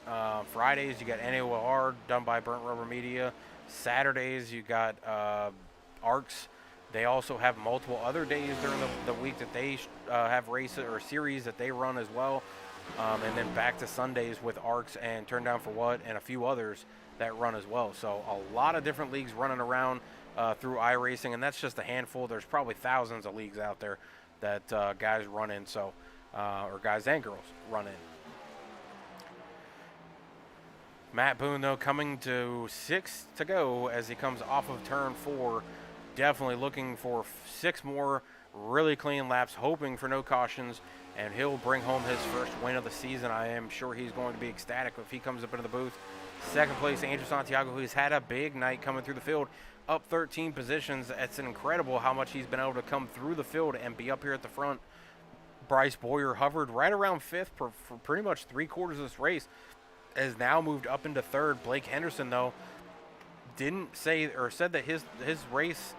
Fridays you got NAOR done by Burnt Rubber Media. Saturdays you got ARCs. They also have multiple other days during the week that they have races or series that they run as well. And then back to Sundays with ARCs and Turn Down for What and a few others that run as well. So a lot of different leagues running around through iRacing, and that's just a handful. There's probably thousands of leagues out there that guys run in, so or guys and girls run in. Matt Boone, though, coming to 6 to go as he comes off of turn 4. Definitely looking for 6 more really clean laps, hoping for no cautions, and he'll bring home his first win of the season. I am sure he's going to be ecstatic if he comes up into the booth. Second place, Angel Santiago, who's had a big night coming through the field, up 13 positions. It's incredible how much he's been able to come through the field and be up here at the front. Bryce Boyer hovered right around 5th for pretty much 3/4 of this race, has now moved up into 3rd. Blake Henderson, though, didn't say or said that his race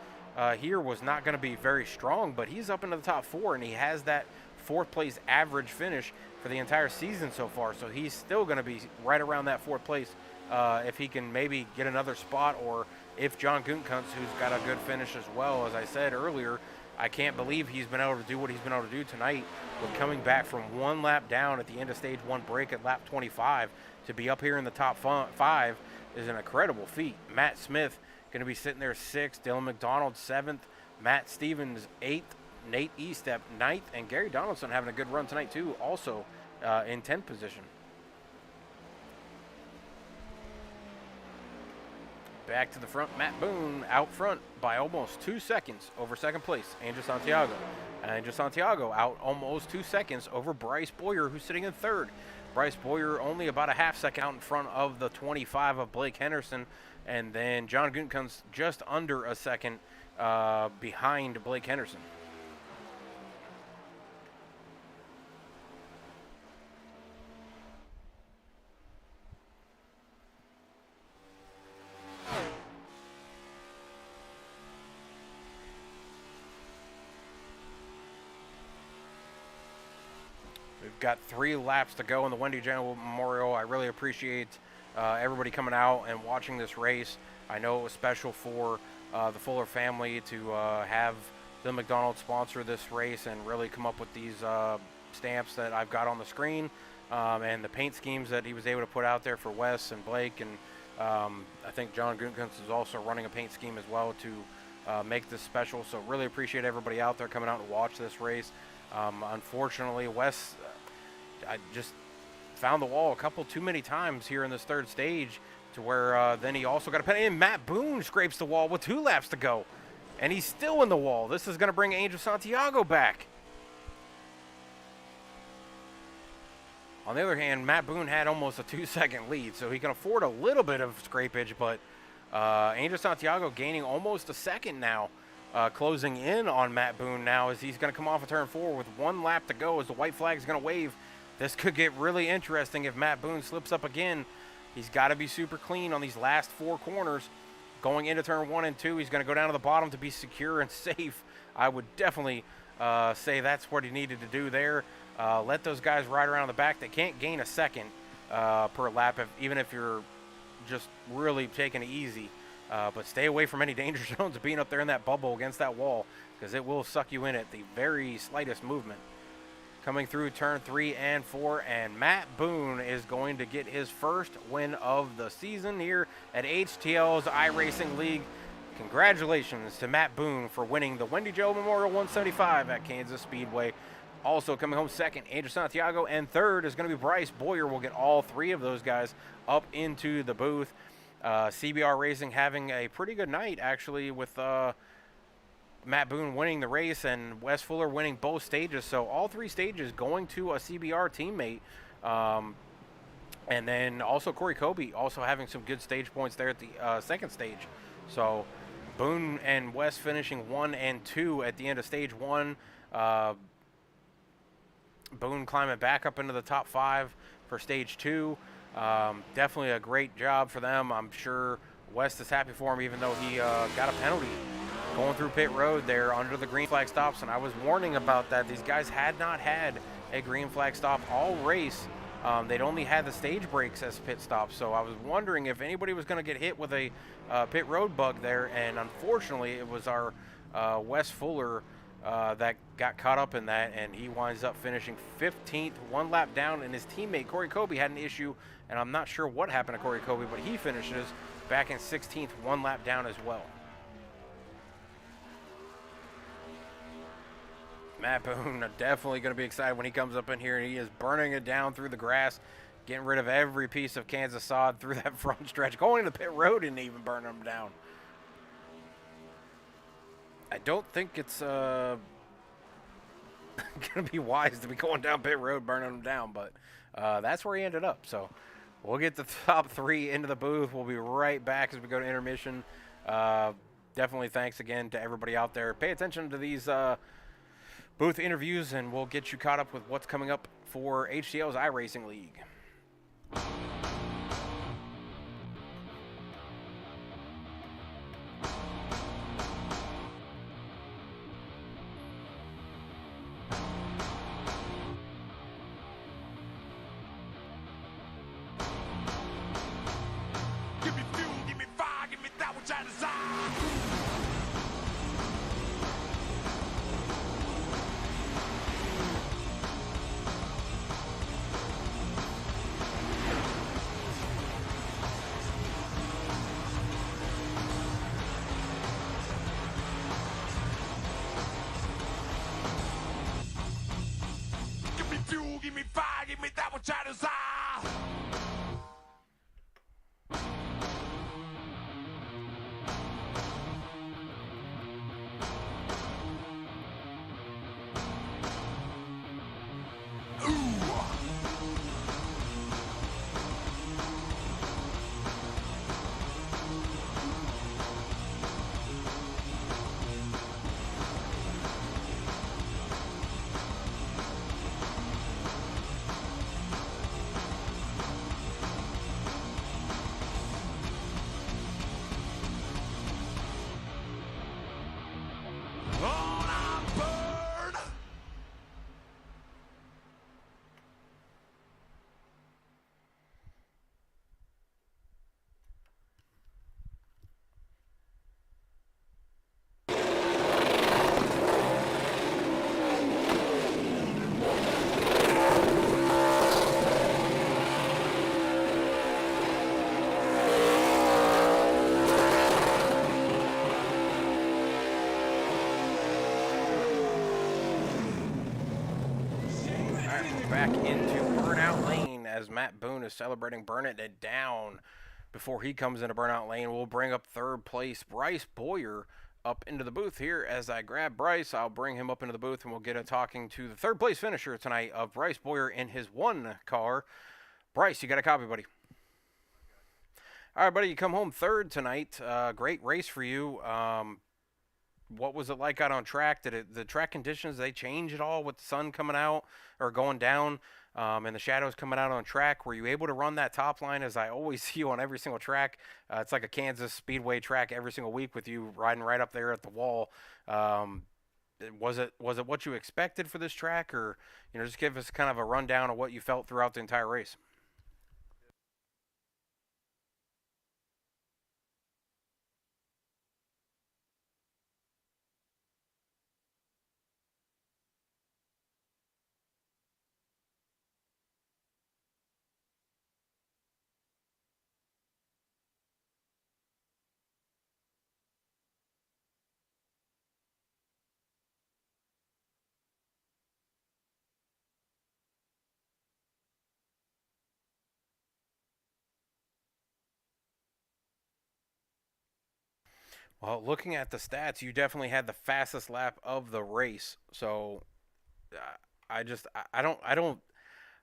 here was not going to be very strong, but he's up into the top 4, and he has that 4th place average finish for the entire season so far. So he's still going to be right around that 4th place if he can maybe get another spot, or if John Guntkunst, who's got a good finish as well. As I said earlier, I can't believe he's been able to do what he's been able to do tonight with coming back from 1 lap down at the end of stage 1 break at lap 25 to be up here in the top 5 is an incredible feat. Matt Smith going to be sitting there 6th, Dylan McDonald 7th, Matt Stevens 8th, Nate Estep 9th, and Gary Donaldson having a good run tonight too, also in 10th position. Back to the front, Matt Boone out front by almost 2 seconds over 2nd place, Angel Santiago. Angel Santiago out almost 2 seconds over Bryce Boyer, who's sitting in 3rd. Bryce Boyer only about a half second out in front of the 25 of Blake Henderson, and then John Guntkunst just under a second behind Blake Henderson. We've got 3 laps to go in the Wendy Joe Memorial. I really appreciate everybody coming out and watching this race. I know it was special for the Fuller family to have the McDonald's sponsor this race and really come up with these stamps that I've got on the screen and the paint schemes that he was able to put out there for Wes and Blake. And I think John Guntkunst is also running a paint scheme as well to make this special. So really appreciate everybody out there coming out to watch this race. Unfortunately, Wes, I just found the wall a couple too many times here in this 3rd stage to where then he also got a penalty. And Matt Boone scrapes the wall with 2 laps to go, and he's still in the wall. This is going to bring Angel Santiago back. On the other hand, Matt Boone had almost a 2-second lead, so he can afford a little bit of scrapage, but Angel Santiago gaining almost a second now. Closing in on Matt Boone now as he's going to come off of turn 4 with 1 lap to go as the white flag is going to wave. This could get really interesting if Matt Boone slips up again. He's got to be super clean on these last 4 corners. Going into turn 1 and 2, he's going to go down to the bottom to be secure and safe. I would definitely say that's what he needed to do there. Let those guys ride around the back. They can't gain a second per lap, even if you're just really taking it easy. But stay away from any danger zones of being up there in that bubble against that wall, because it will suck you in at the very slightest movement. Coming through turn 3 and 4, and Matt Boone is going to get his first win of the season here at HTL's iRacing League. Congratulations to Matt Boone for winning the Wendy Joe Memorial 175 at Kansas Speedway. Also coming home second, Andrew Santiago, and third is going to be Bryce Boyer. We'll get all three of those guys up into the booth. CBR Racing having a pretty good night, actually, with Matt Boone winning the race and Wes Fuller winning both stages. So all three stages going to a CBR teammate. And then also Corey Kobe also having some good stage points there at the second stage. So Boone and Wes finishing 1 and 2 at the end of stage 1. Boone climbing back up into the top 5 for stage 2. Definitely a great job for them. I'm sure West is happy for him, even though he got a penalty going through pit road there under the green flag stops. And I was warning about that. These guys had not had a green flag stop all race. They'd only had the stage breaks as pit stops. So I was wondering if anybody was going to get hit with a pit road bug there. And unfortunately, it was our Wes Fuller that got caught up in that, and he winds up finishing 15th, 1 lap down, and his teammate Corey Kobe had an issue, and I'm not sure what happened to Corey Kobe, but he finishes back in 16th, 1 lap down as well. Matt Boone definitely going to be excited when he comes up in here, and he is burning it down through the grass, getting rid of every piece of Kansas sod through that front stretch, going to the pit road and even burning them down. I don't think it's going to be wise to be going down pit road burning them down, but that's where he ended up. So we'll get the top 3 into the booth. We'll be right back as we go to intermission. Definitely thanks again to everybody out there. Pay attention to these booth interviews, and we'll get you caught up with what's coming up for HTL's iRacing League. Give me fire, give me that which I desire. Back into Burnout Lane as Matt Boone is celebrating burning it down. Before he comes into Burnout Lane, we'll bring up third place Bryce Boyer up into the booth here. As I grab Bryce, I'll bring him up into the booth, and we'll get a talking to the third place finisher tonight of Bryce Boyer in his 1 car. Bryce, you got a copy, buddy? All right, buddy, you come home third tonight. Great race for you. What was it like out on track? The track conditions, they change at all with the sun coming out or going down and the shadows coming out on track? Were you able to run that top line, as I always see you on every single track? It's like a Kansas Speedway track every single week with you riding right up there at the wall. Was it what you expected for this track, or just give us kind of a rundown of what you felt throughout the entire race? Well, looking at the stats, you definitely had the fastest lap of the race. So uh, I don't.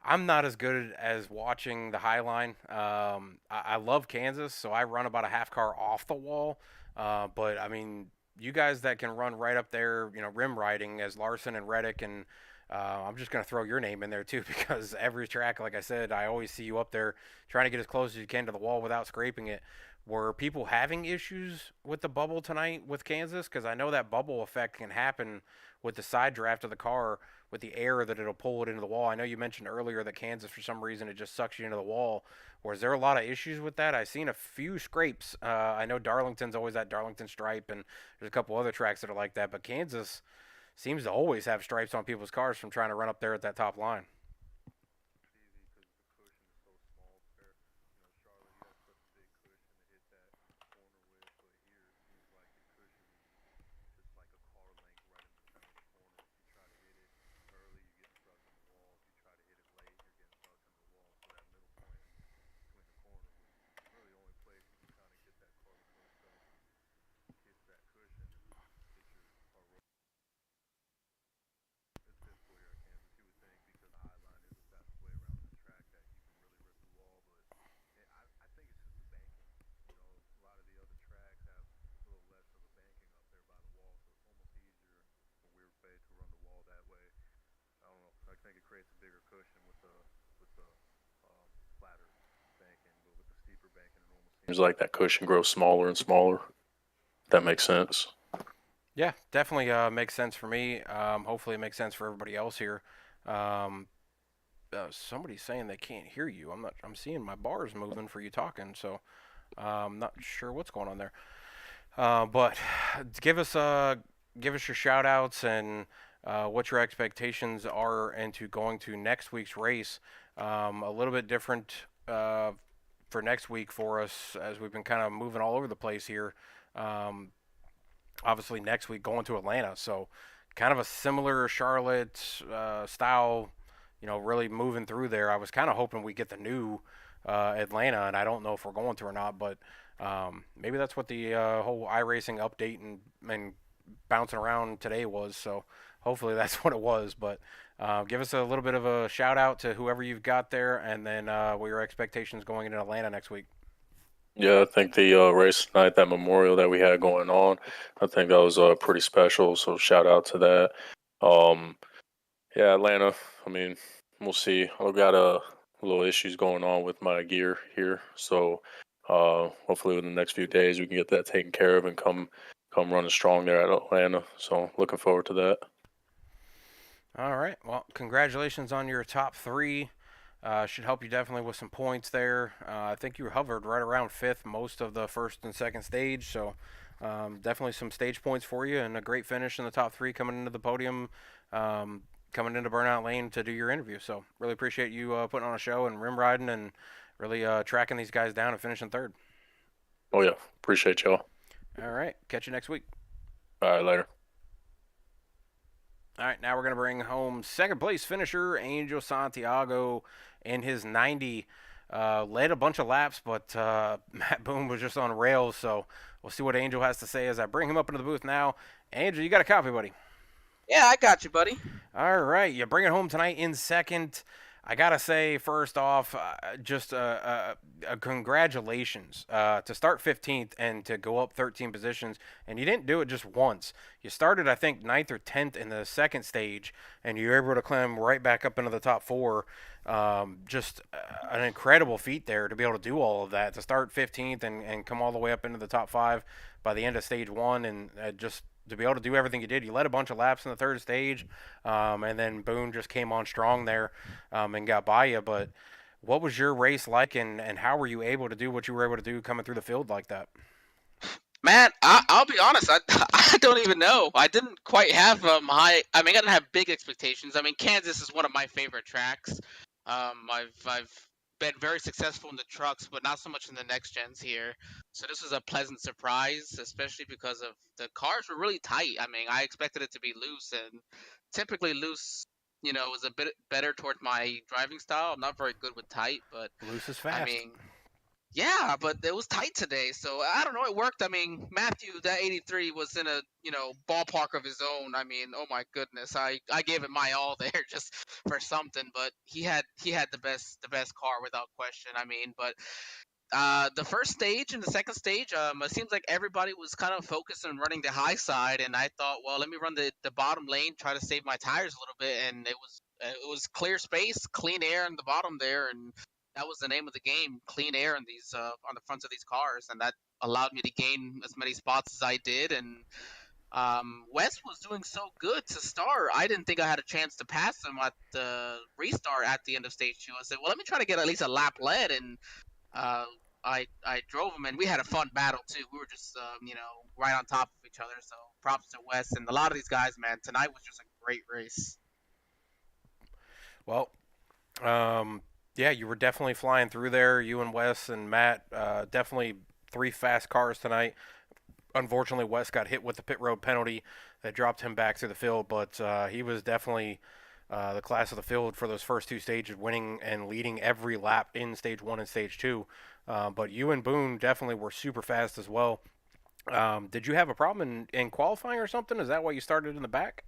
I'm not as good as watching the high line. I love Kansas, so I run about a half car off the wall. But I mean, you guys that can run right up there, rim riding as Larson and Reddick, and I'm just gonna throw your name in there too because every track, like I said, I always see you up there trying to get as close as you can to the wall without scraping it. Were people having issues with the bubble tonight with Kansas? Because I know that bubble effect can happen with the side draft of the car with the air that it'll pull it into the wall. I know you mentioned earlier that Kansas, for some reason, it just sucks you into the wall. Was there a lot of issues with that? I've seen a few scrapes. I know Darlington's always that Darlington stripe, and there's a couple other tracks that are like that. But Kansas seems to always have stripes on people's cars from trying to run up there at that top line. Seems like that cushion grows smaller and smaller. That makes sense. Yeah, definitely makes sense for me. Hopefully, it makes sense for everybody else here. Um, Somebody's saying they can't hear you. I'm not. I'm seeing my bars moving for you talking, so I'm not sure what's going on there. But give us your shout outs and what your expectations are into going to next week's race. A little bit different for next week for us as we've been kind of moving all over the place here. Um, Obviously, next week going to Atlanta, so kind of a similar Charlotte style. Really moving through there. I was kind of hoping we get the new Atlanta, and I don't know if we're going to or not, but maybe that's what the whole iRacing update and bouncing around today was. So hopefully that's what it was. But give us a little bit of a shout out to whoever you've got there, and then what your expectations going into Atlanta next week. Yeah, I think the race tonight, that memorial that we had going on, I think that was pretty special. So shout out to that. Um, yeah, Atlanta. I mean, we'll see. I've got little issues going on with my gear here, so hopefully within the next few days we can get that taken care of and come running strong there at Atlanta. So looking forward to that. All right. Well, congratulations on your top three. Should help you definitely with some points there. I think you hovered right around fifth most of the first and second stage, so definitely some stage points for you and a great finish in the top three coming into the podium, coming into Burnout Lane to do your interview. So really appreciate you putting on a show and rim riding and really tracking these guys down and finishing third. Oh yeah, appreciate y'all. All right. Catch you next week. All right, later. All right, now we're going to bring home second place finisher Angel Santiago in his 90. Led a bunch of laps, but Matt Boone was just on rails. So we'll see what Angel has to say as I bring him up into the booth now. Angel, you got a copy, buddy. Yeah, I got you, buddy. All right, you bring it home tonight in second. I gotta say, first off, just a congratulations to start 15th and to go up 13 positions. And you didn't do it just once. You started, I think, 9th or 10th in the second stage, and you were able to climb right back up into the top four. Just an incredible feat there to be able to do all of that, to start 15th and come all the way up into the top five by the end of stage one, and just to be able to do everything you did. You led a bunch of laps in the third stage, and then Boone just came on strong there and got by you. But what was your race like, and how were you able to do what you were able to do coming through the field like that? Man, I'll be honest. I don't even know. I didn't quite have high. I mean, I didn't have big expectations. I mean, Kansas is one of my favorite tracks. I've been very successful in the trucks, but not so much in the next gens here. So this was a pleasant surprise, especially because of the cars were really tight. I mean, I expected it to be loose, and typically loose, is a bit better towards my driving style. I'm not very good with tight, but Loose is I fast. mean, Yeah, but it was tight today, so I don't know. It worked. I mean, Matthew, that 83 was in a ballpark of his own. I mean, oh my goodness, I gave it my all there just for something. But he had the best car without question. I mean, but the first stage and the second stage, it seems like everybody was kind of focused on running the high side, and I thought, well, let me run the bottom lane, try to save my tires a little bit, and it was clear space, clean air in the bottom there, and that was the name of the game, clean air in these on the fronts of these cars, and that allowed me to gain as many spots as I did, and Wes was doing so good to start. I didn't think I had a chance to pass him at the restart at the end of stage 2. I said, well, let me try to get at least a lap led, and uh, I drove him, and we had a fun battle too. We were just right on top of each other. So props to Wes and a lot of these guys, man. Tonight was just a great race. Well, yeah, you were definitely flying through there. You and Wes and Matt, definitely three fast cars tonight. Unfortunately, Wes got hit with the pit road penalty that dropped him back through the field, but he was definitely the class of the field for those first two stages, winning and leading every lap in stage 1 and stage 2. But you and Boone definitely were super fast as well. Did you have a problem in qualifying or something? Is that why you started in the back?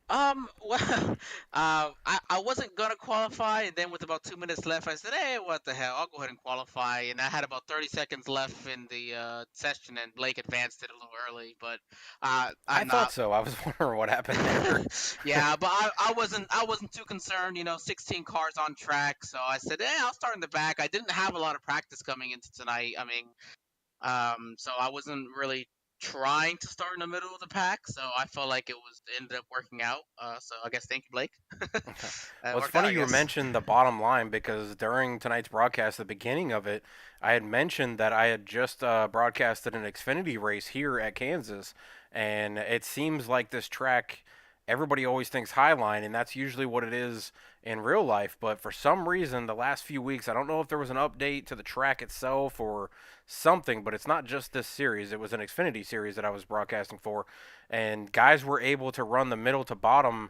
Well, I wasn't gonna qualify, and then with about 2 minutes left, I said, "Hey, what the hell? I'll go ahead and qualify." And I had about 30 seconds left in the session, and Blake advanced it a little early. But I I'm thought not. so. I was wondering what happened there. Yeah, but I wasn't too concerned. 16 cars on track, so I said, I'll start in the back. I didn't have a lot of practice coming into tonight. I mean, so I wasn't really trying to start in the middle of the pack. So I felt like it ended up working out. So I guess thank you, Blake. It Well, it's worked out, funny I you guess. mentioned the bottom line because during tonight's broadcast, the beginning of it, I had mentioned that I had just broadcasted an Xfinity race here at Kansas, and it seems like this track, everybody always thinks Highline, and that's usually what it is in real life. But for some reason, the last few weeks, I don't know if there was an update to the track itself or something, but it's not just this series. It was an Xfinity series that I was broadcasting for, and guys were able to run the middle to bottom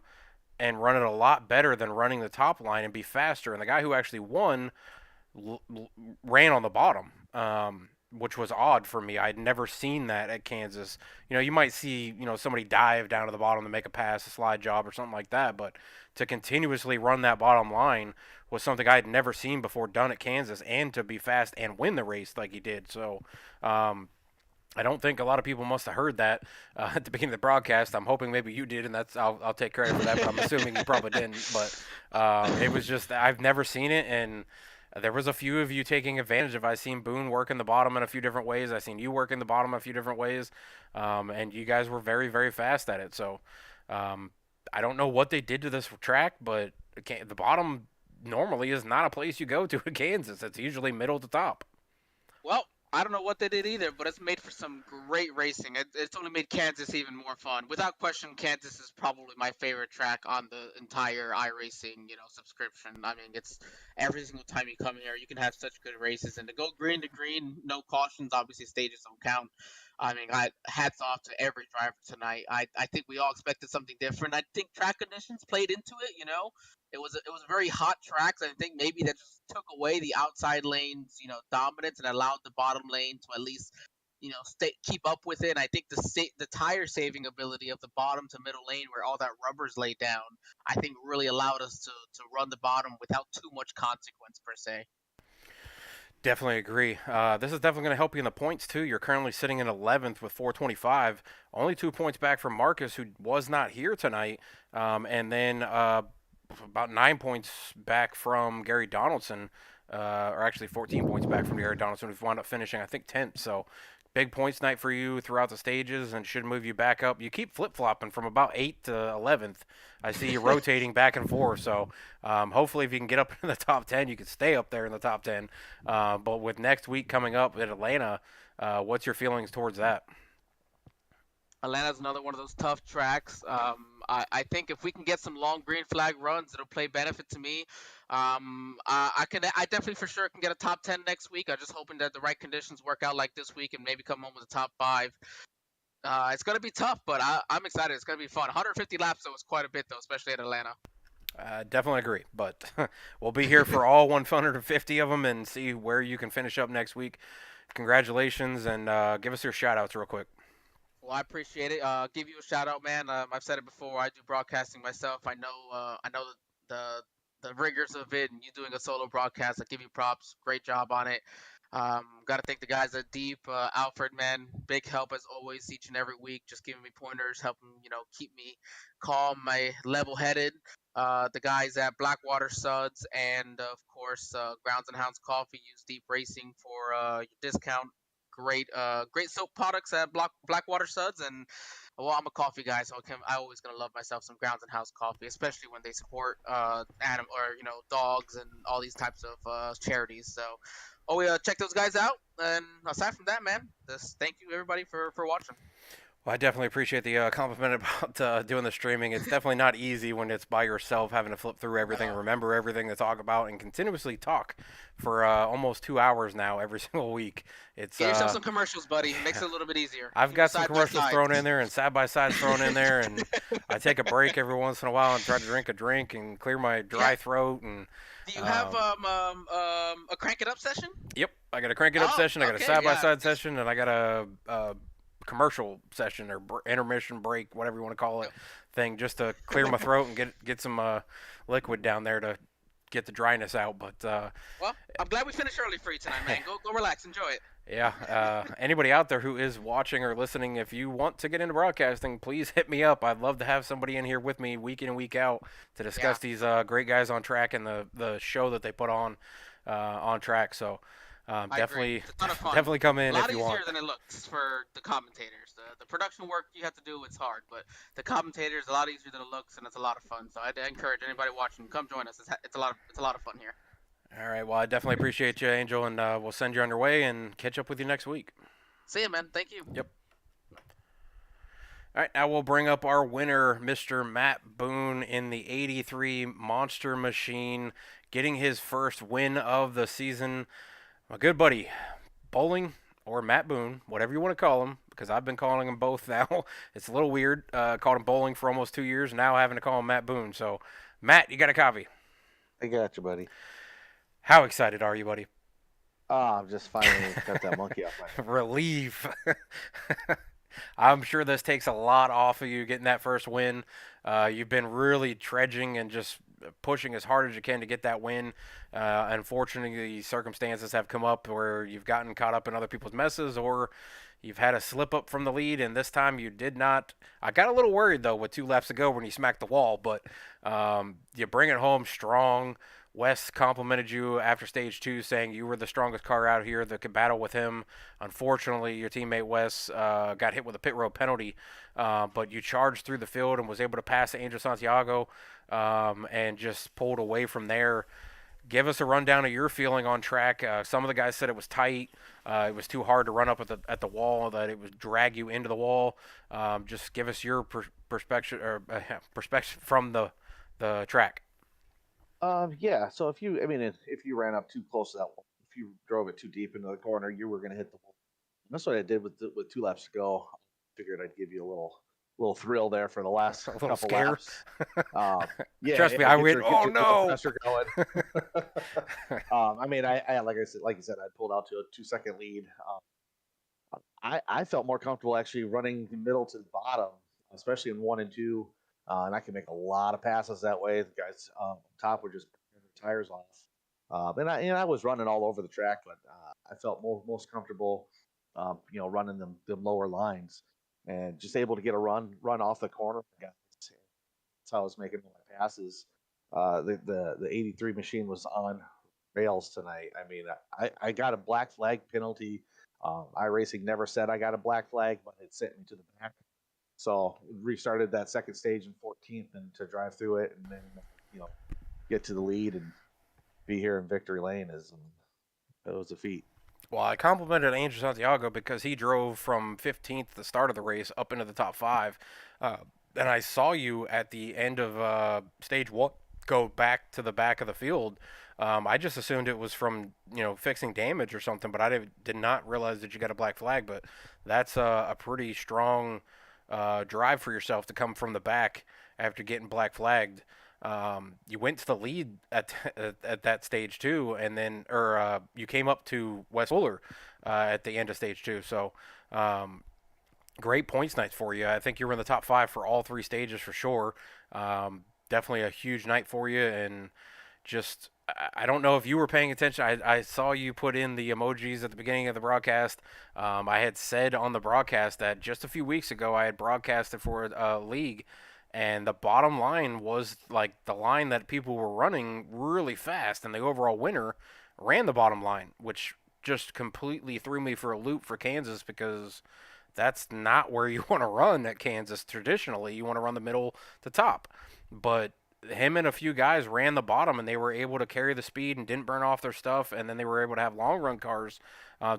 and run it a lot better than running the top line and be faster. And the guy who actually won ran on the bottom, which was odd for me. I'd never seen that at Kansas. You might see somebody dive down to the bottom to make a pass, a slide job, or something like that, but to continuously run that bottom line was something I had never seen before done at Kansas, and to be fast and win the race like he did. So I don't think a lot of people must have heard that at the beginning of the broadcast. I'm hoping maybe you did, and I'll take credit for that. But I'm assuming you probably didn't. But it was just I've never seen it, and there was a few of you taking advantage of. I seen Boone work in the bottom in a few different ways. I seen you work in the bottom a few different ways, and you guys were very very fast at it. So I don't know what they did to this track, but the bottom normally is not a place you go to in Kansas. It's usually middle to top. Well, I don't know what they did either, but it's made for some great racing. It's only made Kansas even more fun. Without question, Kansas is probably my favorite track on the entire iRacing, subscription. I mean, it's every single time you come here, you can have such good races. And to go green to green, no cautions, obviously stages don't count. I mean, hats off to every driver tonight. I think we all expected something different. I think track conditions played into it. It was a very hot track. So I think maybe that just took away the outside lanes, dominance, and allowed the bottom lane to at least, keep up with it. And I think the tire saving ability of the bottom to middle lane, where all that rubber's laid down, I think really allowed us to run the bottom without too much consequence per se. Definitely agree. This is definitely going to help you in the points too. You're currently sitting in 11th with 425, only 2 points back from Marcus, who was not here tonight, and then about 9 points back from Gary Donaldson, or actually 14 points back from Gary Donaldson, who's wound up finishing I think 10th. So big points night for you throughout the stages, and should move you back up. You keep flip flopping from about 8th to 11th. I see you rotating back and forth. So hopefully, if you can get up in the top 10, you can stay up there in the top 10. But with next week coming up at Atlanta, what's your feelings towards that? Atlanta's another one of those tough tracks. I think if we can get some long green flag runs, it'll play benefit to me. I definitely for sure can get a top 10 next week. I'm just hoping that the right conditions work out like this week and maybe come home with a top 5. It's gonna be tough, but I'm excited. It's gonna be fun. 150 laps though is quite a bit though, especially at Atlanta. Definitely agree, but we'll be here for all 150 of them and see where you can finish up next week. Congratulations, and give us your shout outs real quick. Well, I appreciate it. Give you a shout out, man. I've said it before. I do broadcasting myself. I know the rigors of it, and you doing a solo broadcast. I give you props. Great job on it. Got to thank the guys at Deep, Alfred, man, big help as always, each and every week, just giving me pointers, helping keep me calm, my level-headed. The guys at Blackwater Suds, and of course, Grounds and Hounds Coffee. Use Deep Racing for your discount. Great soap products at Blackwater Suds, and well, I'm a coffee guy, so I always gonna love myself some Grounds and House coffee, especially when they support animal or dogs and all these types of charities. So, check those guys out. And aside from that, man, just thank you everybody for watching. Well, I definitely appreciate the compliment about doing the streaming. It's definitely not easy when it's by yourself, having to flip through everything, remember everything to talk about, and continuously talk for almost 2 hours now every single week. It's Get yourself some commercials, buddy. It makes it a little bit easier. I've got some Side by commercials side. thrown in there and side by sides thrown in there, and I take a break every once in a while and try to drink a drink and clear my dry throat. And Do you have a crank it up session? yep, I got a crank it up Oh, session, I got a okay, side by yeah. side session, and I got a commercial session or intermission break, whatever you want to call it, thing, just to clear my throat and get some liquid down there to get the dryness out. But Well, I'm glad we finished early for you tonight, man. Go relax, enjoy it. yeah, anybody out there who is watching or listening, if you want to get into broadcasting, please hit me up. I'd love to have somebody in here with me week in and week out to discuss these great guys on track and the show that they put on track. So definitely definitely come in if you want. A lot easier than it looks for the commentators. The production work you have to do, it's hard, but the commentators a lot easier than it looks, and it's a lot of fun. So I'd encourage anybody watching, come join us. It's a lot of fun here. All right, well, I definitely appreciate you, Angel, and we'll send you on your way and catch up with you next week. See ya, man. Thank you. Yep. All right, now we'll bring up our winner, Mr. Matt Boone, in the 83 Monster Machine, getting his first win of the season. My good buddy, Bowling, or Matt Boone, whatever you want to call him, because I've been calling him both now. It's a little weird. Called him Bowling for almost 2 years, now having to call him Matt Boone. So, Matt, you got a copy. I got you, buddy. How excited are you, buddy? Oh, I've just finally got that monkey off my head. Relief. I'm sure this takes a lot off of you getting that first win. You've been really trudging and just pushing as hard as you can to get that win. Unfortunately, circumstances have come up where you've gotten caught up in other people's messes, or you've had a slip up from the lead, and this time you did not. I got a little worried, though, with 2 laps to go when you smacked the wall, but you bring it home strong. Wes complimented you after stage 2, saying you were the strongest car out here that could battle with him. Unfortunately, your teammate Wes got hit with a pit road penalty, but you charged through the field and was able to pass Angel Santiago and just pulled away from there. Give us a rundown of your feeling on track. Some of the guys said it was tight. It was too hard to run up at the wall, that it would drag you into the wall. Just give us your perspective from the track. Yeah. So if you ran up too close to that wall, if you drove it too deep into the corner, you were going to hit the wall. And that's what I did with 2 laps to go. I figured I'd give you a little thrill there for the last couple scare. laps. Yeah. Trust me, I went. Oh no! Pressure going. I like you said, I pulled out to a 2-second lead. I felt more comfortable actually running middle to the bottom, especially in 1 and 2. And I can make a lot of passes that way. The guys top were just burning their tires off. And I was running all over the track, but I felt most comfortable, running them lower lines and just able to get a run off the corner. Guys. That's how I was making my passes. The 83 machine was on rails tonight. I mean, I got a black flag penalty. iRacing never said I got a black flag, but it sent me to the back. So restarted that second stage in 14th and to drive through it and then get to the lead and be here in victory lane it was a feat. Well, I complimented Angel Santiago because he drove from 15th at the start of the race up into the top 5. And I saw you at the end of stage 1 go back to the back of the field. I just assumed it was from fixing damage or something, but I did not realize that you got a black flag. But that's a pretty strong drive for yourself to come from the back after getting black flagged. You went to the lead at that stage too, and then you came up to West Fuller at the end of stage two. So great points nights for you. I think you were in the top five for all three stages for sure. Definitely a huge night for you, and just I don't know if you were paying attention. I saw you put in the emojis at the beginning of the broadcast. I had said on the broadcast that just a few weeks ago I had broadcasted for a league, and the bottom line was like the line that people were running really fast, and the overall winner ran the bottom line, which just completely threw me for a loop for Kansas because that's not where you want to run at Kansas traditionally. You want to run the middle to top. But him and a few guys ran the bottom and they were able to carry the speed and didn't burn off their stuff. And then they were able to have long run cars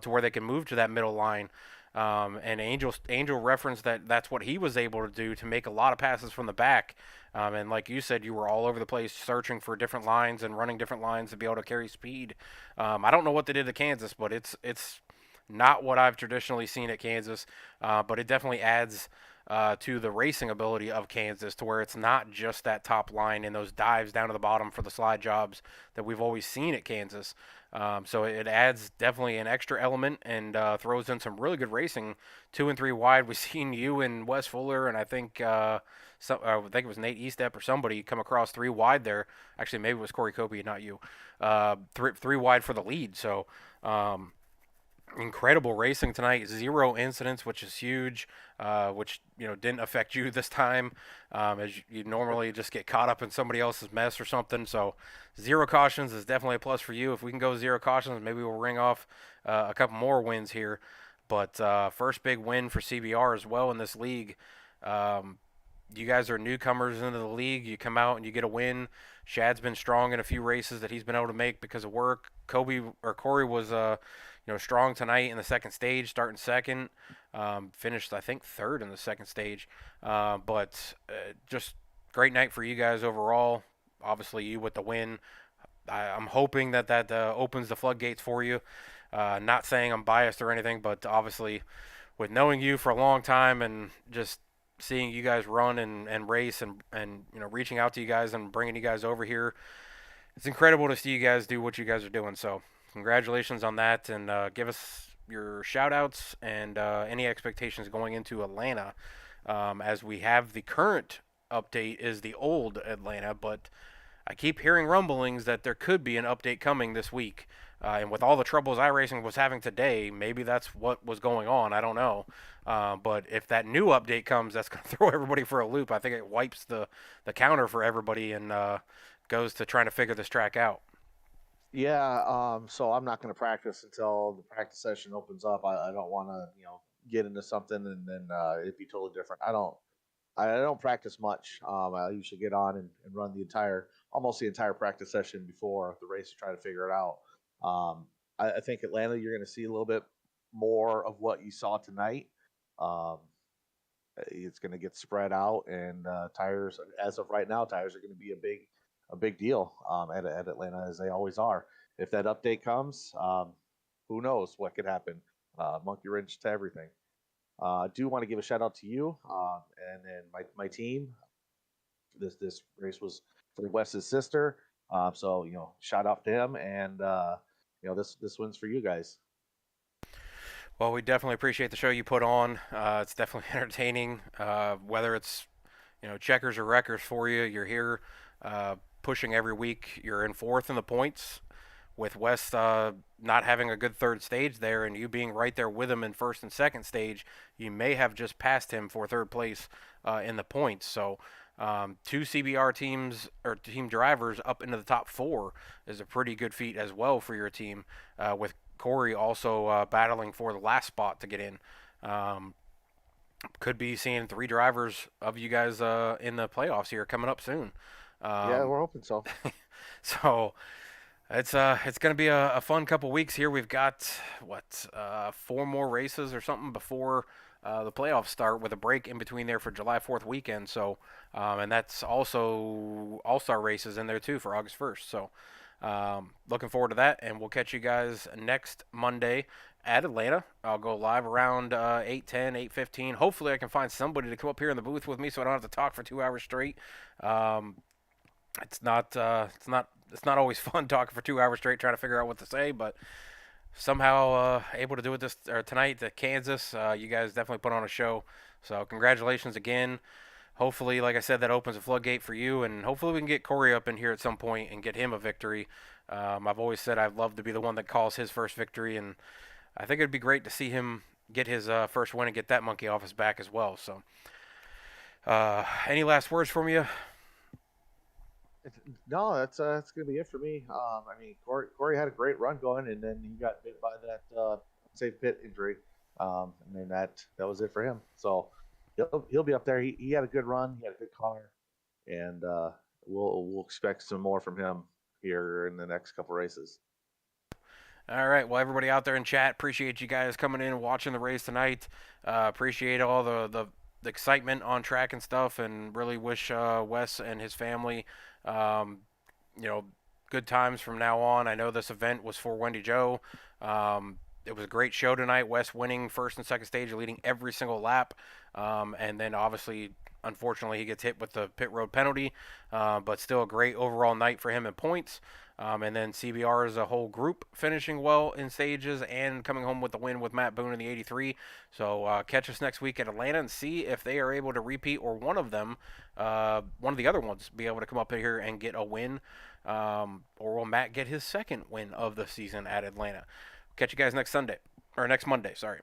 to where they can move to that middle line. And Angel referenced that that's what he was able to do to make a lot of passes from the back. And like you said, you were all over the place searching for different lines and running different lines to be able to carry speed. I don't know what they did to Kansas, but it's not what I've traditionally seen at Kansas, but it definitely adds to the racing ability of Kansas to where it's not just that top line and those dives down to the bottom for the slide jobs that we've always seen at Kansas. So it adds definitely an extra element and throws in some really good racing. 2 and 3 wide. We've seen you and Wes Fuller, and I think I think it was Nate Eastep or somebody come across 3 wide there. Actually, maybe it was Corey Copey, not you. Three wide for the lead. So. Incredible racing tonight. 0 incidents, which is huge. Which didn't affect you this time, as you normally just get caught up in somebody else's mess or something. So 0 cautions is definitely a plus for you. If we can go 0 cautions, maybe we'll ring off a couple more wins here. But first big win for CBR as well in this league. You guys are newcomers into the league. You come out and you get a win. Shad's been strong in a few races that he's been able to make because of work. Corey was strong tonight in the second stage, starting second. Finished, I think, third in the second stage. But just great night for you guys overall. Obviously, you with the win. I'm hoping that opens the floodgates for you. Not saying I'm biased or anything, but obviously, with knowing you for a long time and just seeing you guys run and race and reaching out to you guys and bringing you guys over here, it's incredible to see you guys do what you guys are doing. So congratulations on that, and give us your shout outs and any expectations going into Atlanta, as we have the current update is the old Atlanta, but I keep hearing rumblings that there could be an update coming this week. And with all the troubles iRacing was having today, maybe that's what was going on. I don't know. But if that new update comes, that's going to throw everybody for a loop. I think it wipes the counter for everybody and goes to trying to figure this track out. Yeah, so I'm not going to practice until the practice session opens up. I don't want to, get into something and then it'd be totally different. I don't practice much. I usually get on and run almost the entire practice session before the race to try to figure it out. I think Atlanta, you're going to see a little bit more of what you saw tonight. Um, it's going to get spread out, and tires, as of right now, tires are going to be a big deal at Atlanta, as they always are. If that update comes, who knows what could happen? Monkey wrench to everything. I do want to give a shout out to you and then my team. This race was for Wes's sister, so shout out to him, and this wins for you guys. Well, we definitely appreciate the show you put on. It's definitely entertaining. Whether it's checkers or wreckers for you, you're here pushing every week. You're in fourth in the points, with Wes not having a good third stage there, and you being right there with him in first and second stage. You may have just passed him for third place in the points. So 2 CBR teams or team drivers up into the top 4 is a pretty good feat as well for your team, with Corey also battling for the last spot to get in. Could be seeing 3 drivers of you guys in the playoffs here coming up soon. Yeah, we're hoping so. So it's going to be a fun couple weeks here. We've got 4 more races or something before the playoffs start, with a break in between there for July 4th weekend. So and that's also All-Star races in there too for August 1st. So looking forward to that, and we'll catch you guys next Monday at Atlanta. I'll go live around 8:10, 8:15. Hopefully I can find somebody to come up here in the booth with me so I don't have to talk for 2 hours straight. it's not always fun talking for 2 hours straight trying to figure out what to say, but somehow able to do it this or tonight to Kansas. You guys definitely put on a show. So congratulations again. Hopefully, like I said, that opens a floodgate for you, and hopefully we can get Corey up in here at some point and get him a victory. I've always said I'd love to be the one that calls his first victory, and I think it'd be great to see him get his first win and get that monkey off his back as well. So, any last words from you? No, that's gonna be it for me. I mean, Corey had a great run going, and then he got bit by that safe pit injury, and then that was it for him. So he'll be up there. He had a good run. He had a good car, and we'll expect some more from him here in the next couple races. All right. Well, everybody out there in chat, appreciate you guys coming in and watching the race tonight. Appreciate all the excitement on track and stuff, and really wish Wes and his family, um, good times from now on. I know this event was for Wendy Joe. It was a great show tonight. Wes winning first and second stage, leading every single lap, and then obviously, unfortunately, he gets hit with the pit road penalty, but still a great overall night for him in points. And then CBR as a whole group finishing well in stages and coming home with the win with Matt Boone in the 83. So catch us next week at Atlanta and see if they are able to repeat or one of them, one of the other ones, be able to come up here and get a win. Or will Matt get his second win of the season at Atlanta? Catch you guys next Sunday, or next Monday, sorry.